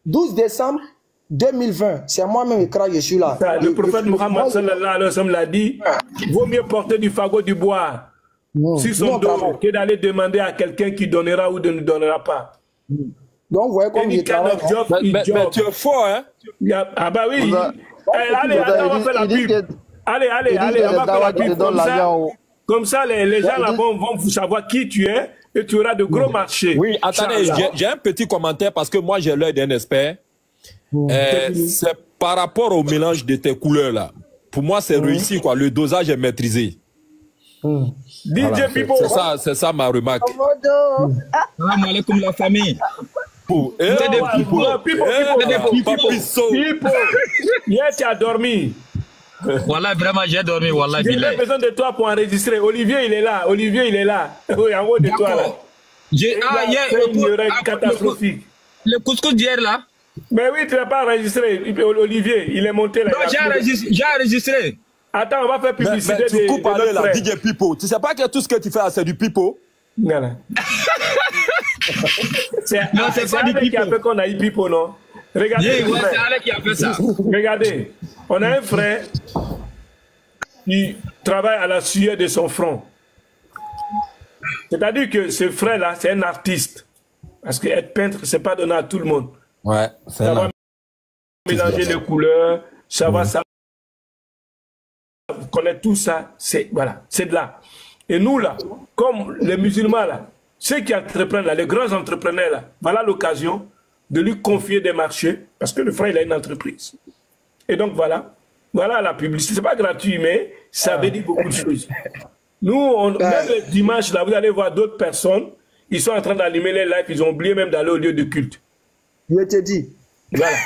12 décembre 2020, c'est moi-même qui je suis là. Le prophète Mohammed sallallahu alayhi wa sallam l'a dit, vaut mieux porter du fagot du bois sur son dos que d'aller demander à quelqu'un qui donnera ou ne donnera pas. Donc, vous voyez comme il travaille. Mais tu es fort, hein? Ah bah oui. Allez, on va faire la pub. Allez, on va faire la pub comme ça, les gens là vont savoir qui tu es et tu auras de gros marchés. Oui, attendez, j'ai un petit commentaire parce que moi j'ai l'œil d'un expert. C'est par rapport au mélange de tes couleurs là. pour moi, c'est réussi, quoi. Le dosage est maîtrisé. DJ Pipo. C'est ça ma remarque. Salam alaikum la famille. Pipo. Hier, tu as dormi. Wallah, vraiment, j'ai dormi. Wallah, j'ai besoin de toi pour enregistrer. Olivier, il est là. Olivier, il est là. Oui, en haut de toi, là. Catastrophique. Le couscous d'hier, là. Mais oui, tu n'as pas enregistré. Olivier, il est monté là. Non, j'ai enregistré. Attends, on va faire publicité. Mais tu coupes parler là, DJ Pipo. Tu sais pas que tout ce que tu fais, c'est du Pipo? Voilà. Non, c'est pas du Pipo qui a fait qu'on a eu Pipo, non? Regardez. Oui, c'est Alec qui a fait ça. Regardez, on a un frère qui travaille à la sueur de son front. C'est-à-dire que ce frère-là, c'est un artiste. Parce qu'être peintre, c'est pas donné à tout le monde. Ouais, ça va mélanger les couleurs, ça va ça. Vous connaissez tout ça, c'est voilà, c'est de là. Et nous là, comme les musulmans là, ceux qui entreprennent là, les grands entrepreneurs là, voilà l'occasion de lui confier des marchés, parce que le frère il a une entreprise. Et donc voilà la publicité. C'est pas gratuit, mais ça veut dire beaucoup de choses. Nous, même le dimanche là, vous allez voir d'autres personnes, ils sont en train d'allumer les lives, ils ont oublié même d'aller au lieu de culte. Je te dis. Voilà.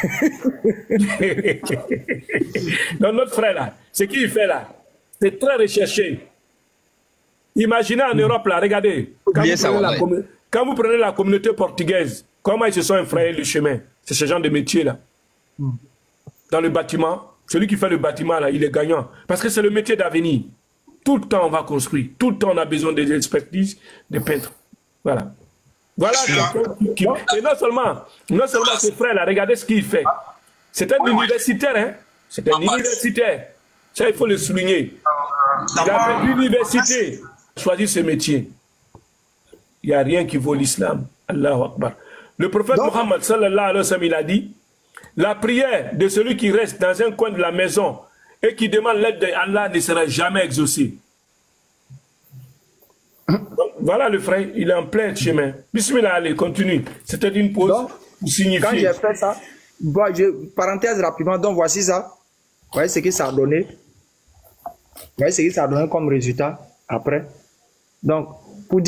Donc notre frère là, ce qu'il fait là, c'est très recherché. Imaginez en Europe là, regardez, quand vous prenez la communauté portugaise, comment ils se sont infrayés le chemin. C'est ce genre de métier là. Dans le bâtiment, celui qui fait le bâtiment là, il est gagnant. Parce que c'est le métier d'avenir. Tout le temps on va construire, tout le temps on a besoin des expertises, des peintres. Voilà. Voilà. Et non seulement ce frère-là, regardez ce qu'il fait. C'est un universitaire, hein. C'est un universitaire. Ça, il faut le souligner. Il a fait l'université. Choisir ce métier. Il n'y a rien qui vaut l'islam. Allahu Akbar. Le prophète Mohammed, sallallahu alayhi wa sallam, il a dit, la prière de celui qui reste dans un coin de la maison et qui demande l'aide d'Allah ne sera jamais exaucée. Donc, voilà le frère, il est en plein chemin. Bismillah, allez, continue. C'était une pause pour signifier. Quand j'ai fait ça, parenthèse rapidement, donc voici ça. Vous voyez ce que ça a donné. Vous voyez ce que ça a donné comme résultat après. Donc, pour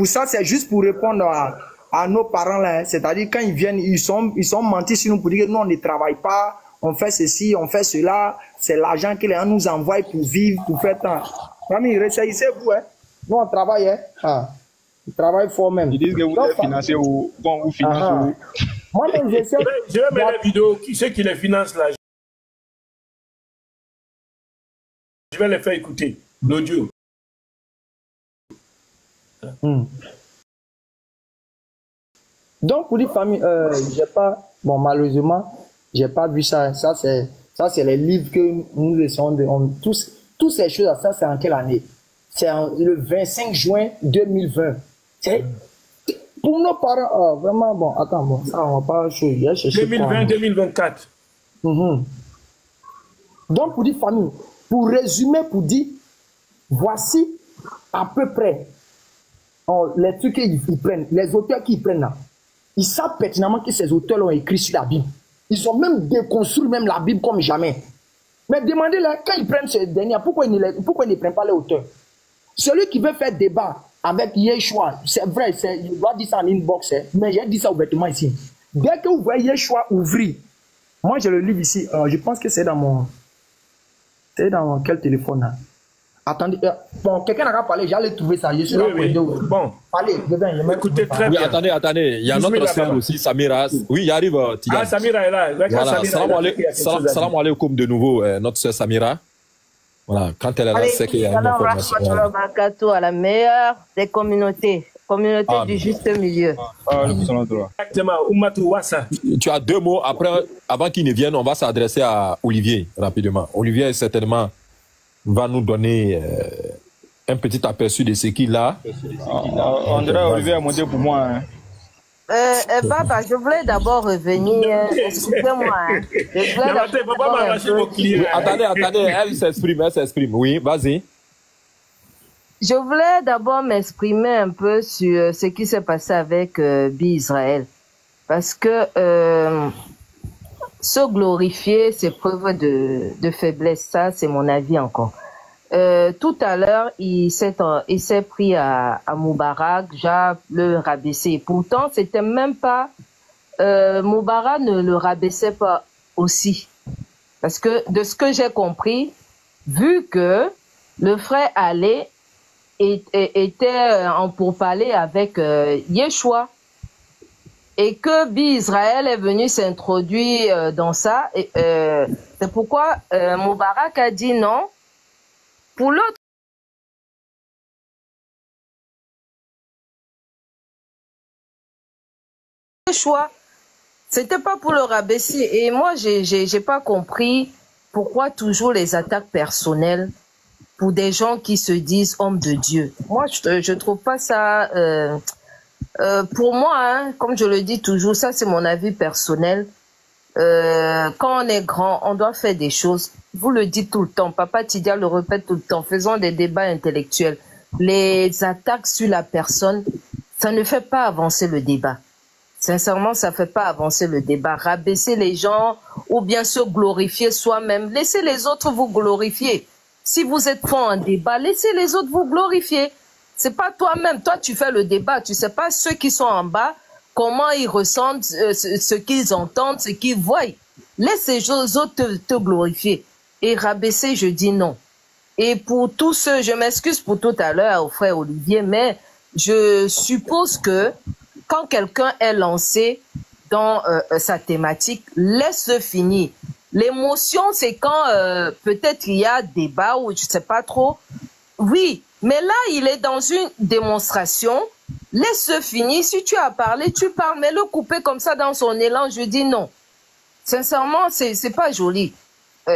ça, c'est juste pour répondre à nos parents là. Hein. C'est-à-dire, quand ils viennent, ils sont mentis sur nous pour dire que nous, on ne travaille pas, on fait ceci, on fait cela. C'est l'argent que les gens nous envoient pour vivre, pour faire tant. Famille, ressaisissez-vous, hein. Nous, on travaille, hein. On travaille fort même. Ils disent que vous êtes financé ou vous financez. Moi-même, j'essaie. Je vais mettre la vidéo. Qui c'est qui les finance là? Je vais les faire écouter. L'audio. Donc, pour les familles, j'ai pas. Bon, malheureusement, j'ai pas vu ça. Ça, c'est les livres que nous essayons de. Toutes ces choses, ça, c'est en quelle année? C'est le 25 juin 2020. Pour nos parents, vraiment, bon, attends, bon, ça, on va pas chercher. 2020-2024. Donc, pour dire famille, pour résumer, pour dire, voici à peu près les trucs qu'ils prennent, les auteurs qu'ils prennent là. Ils savent pertinemment que ces auteurs ont écrit sur la Bible. Ils ont même déconstruit même la Bible comme jamais. Mais demandez-leur, quand ils prennent ce dernier, pourquoi ils ne prennent pas les auteurs? Celui qui veut faire débat avec Yeshua, c'est vrai, je dois dire ça en inbox, mais j'ai dit ça ouvertement ici. Dès que vous voyez Yeshua ouvrir, moi j'ai le livre ici, je pense que c'est dans mon... C'est dans quel téléphone là? Attendez, bon, quelqu'un n'a pas parlé, j'allais trouver ça, je suis là pour bon, allez, je vais écoutez très bien. Attendez, il y a notre sœur aussi, Samira. Oui, il arrive, Tigan. Ah, Samira est là. Voilà. Salam alaikum de nouveau, notre sœur Samira. Voilà, quand elle est là, c'est qu'il y a une information. À la meilleure des communautés du juste milieu. Exactement, Oumatou Wassa. Tu as 2 mots, avant qu'il ne vienne, on va s'adresser à Olivier rapidement. Olivier, certainement, va nous donner un petit aperçu de ce qu'il a. André, Olivier a monté pour moi. Hein. Papa, je voulais d'abord revenir. Excusez-moi. Attendez, elle s'exprime. Oui, vas-y. Je voulais d'abord m'exprimer un peu sur ce qui s'est passé avec Bi Israël. Parce que se glorifier, c'est preuve de faiblesse. Ça, c'est mon avis encore. Tout à l'heure, il s'est pris à Moubarak, déjà le rabaisser. Pourtant, c'était même pas... Moubarak ne le rabaissait pas aussi. Parce que, de ce que j'ai compris, vu que le frère Ali était en pourparlers avec Yeshua, et que Bi-Israël est venu s'introduire dans ça, c'est pourquoi Moubarak a dit non. Pour l'autre choix, c'était pas pour le rabaisser. Et moi, j'ai pas compris pourquoi toujours les attaques personnelles pour des gens qui se disent hommes de Dieu. Moi, je trouve pas ça... pour moi, hein, comme je le dis toujours, ça c'est mon avis personnel. Quand on est grand, on doit faire des choses. Vous le dites tout le temps, Papa Tidia le répète tout le temps, faisons des débats intellectuels. Les attaques sur la personne, ça ne fait pas avancer le débat. Sincèrement, ça ne fait pas avancer le débat. Rabaisser les gens ou bien se glorifier soi-même. Laissez les autres vous glorifier. Si vous êtes fort en débat, laissez les autres vous glorifier. C'est pas toi-même. Toi, tu fais le débat. Tu sais pas ceux qui sont en bas, comment ils ressentent, ce qu'ils entendent, ce qu'ils voient. Laisse ces autres te glorifier. Et rabaisser, je dis non. Et pour tous ceux, je m'excuse pour tout à l'heure au frère Olivier, mais je suppose que quand quelqu'un est lancé dans sa thématique, laisse-le finir. L'émotion, c'est quand peut-être il y a débat ou je sais pas trop. Oui, mais là, il est dans une démonstration. Laisse-le finir. Si tu as parlé, tu parles, mais le couper comme ça dans son élan, je dis non. Sincèrement, c'est pas joli.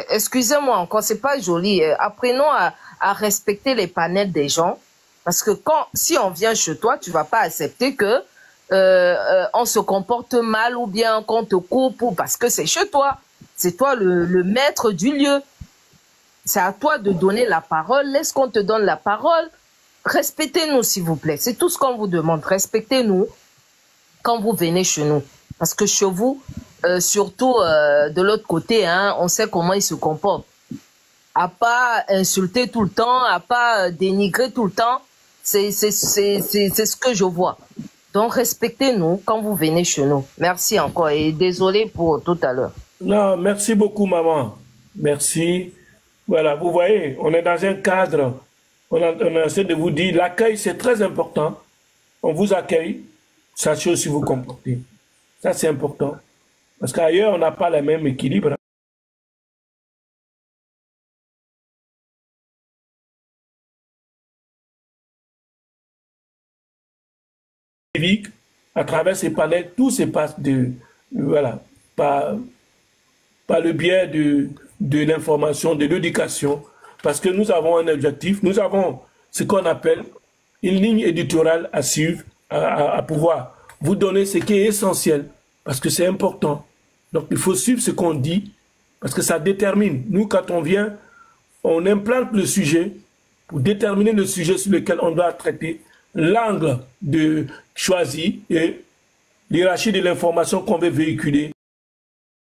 Excusez-moi encore, c'est pas joli. Apprenons à respecter les panels des gens. Parce que si on vient chez toi, tu vas pas accepter que on se comporte mal ou bien qu'on te coupe parce que c'est chez toi. C'est toi le maître du lieu. C'est à toi de donner la parole. Laisse qu'on te donne la parole. Respectez-nous, s'il vous plaît. C'est tout ce qu'on vous demande. Respectez-nous quand vous venez chez nous. Parce que chez vous, surtout de l'autre côté, hein, on sait comment ils se comportent. À pas insulter tout le temps, à pas dénigrer tout le temps. C'est ce que je vois. Donc, respectez-nous quand vous venez chez nous. Merci encore et désolé pour tout à l'heure. Non, merci beaucoup, maman. Merci. Voilà, vous voyez, on est dans un cadre. On essaie de vous dire, l'accueil, c'est très important. On vous accueille. Sachez aussi vous comporter. Ça, c'est important. Parce qu'ailleurs, on n'a pas le même équilibre. À travers ces panels, tout se passe voilà, par le biais de l'information, de l'éducation, parce que nous avons un objectif, nous avons ce qu'on appelle une ligne éditoriale à suivre, à pouvoir vous donner ce qui est essentiel, parce que c'est important. Donc il faut suivre ce qu'on dit, parce que ça détermine. Nous, quand on vient, on implante le sujet pour déterminer le sujet sur lequel on doit traiter, l'angle choisi et l'hierarchie de l'information qu'on veut véhiculer.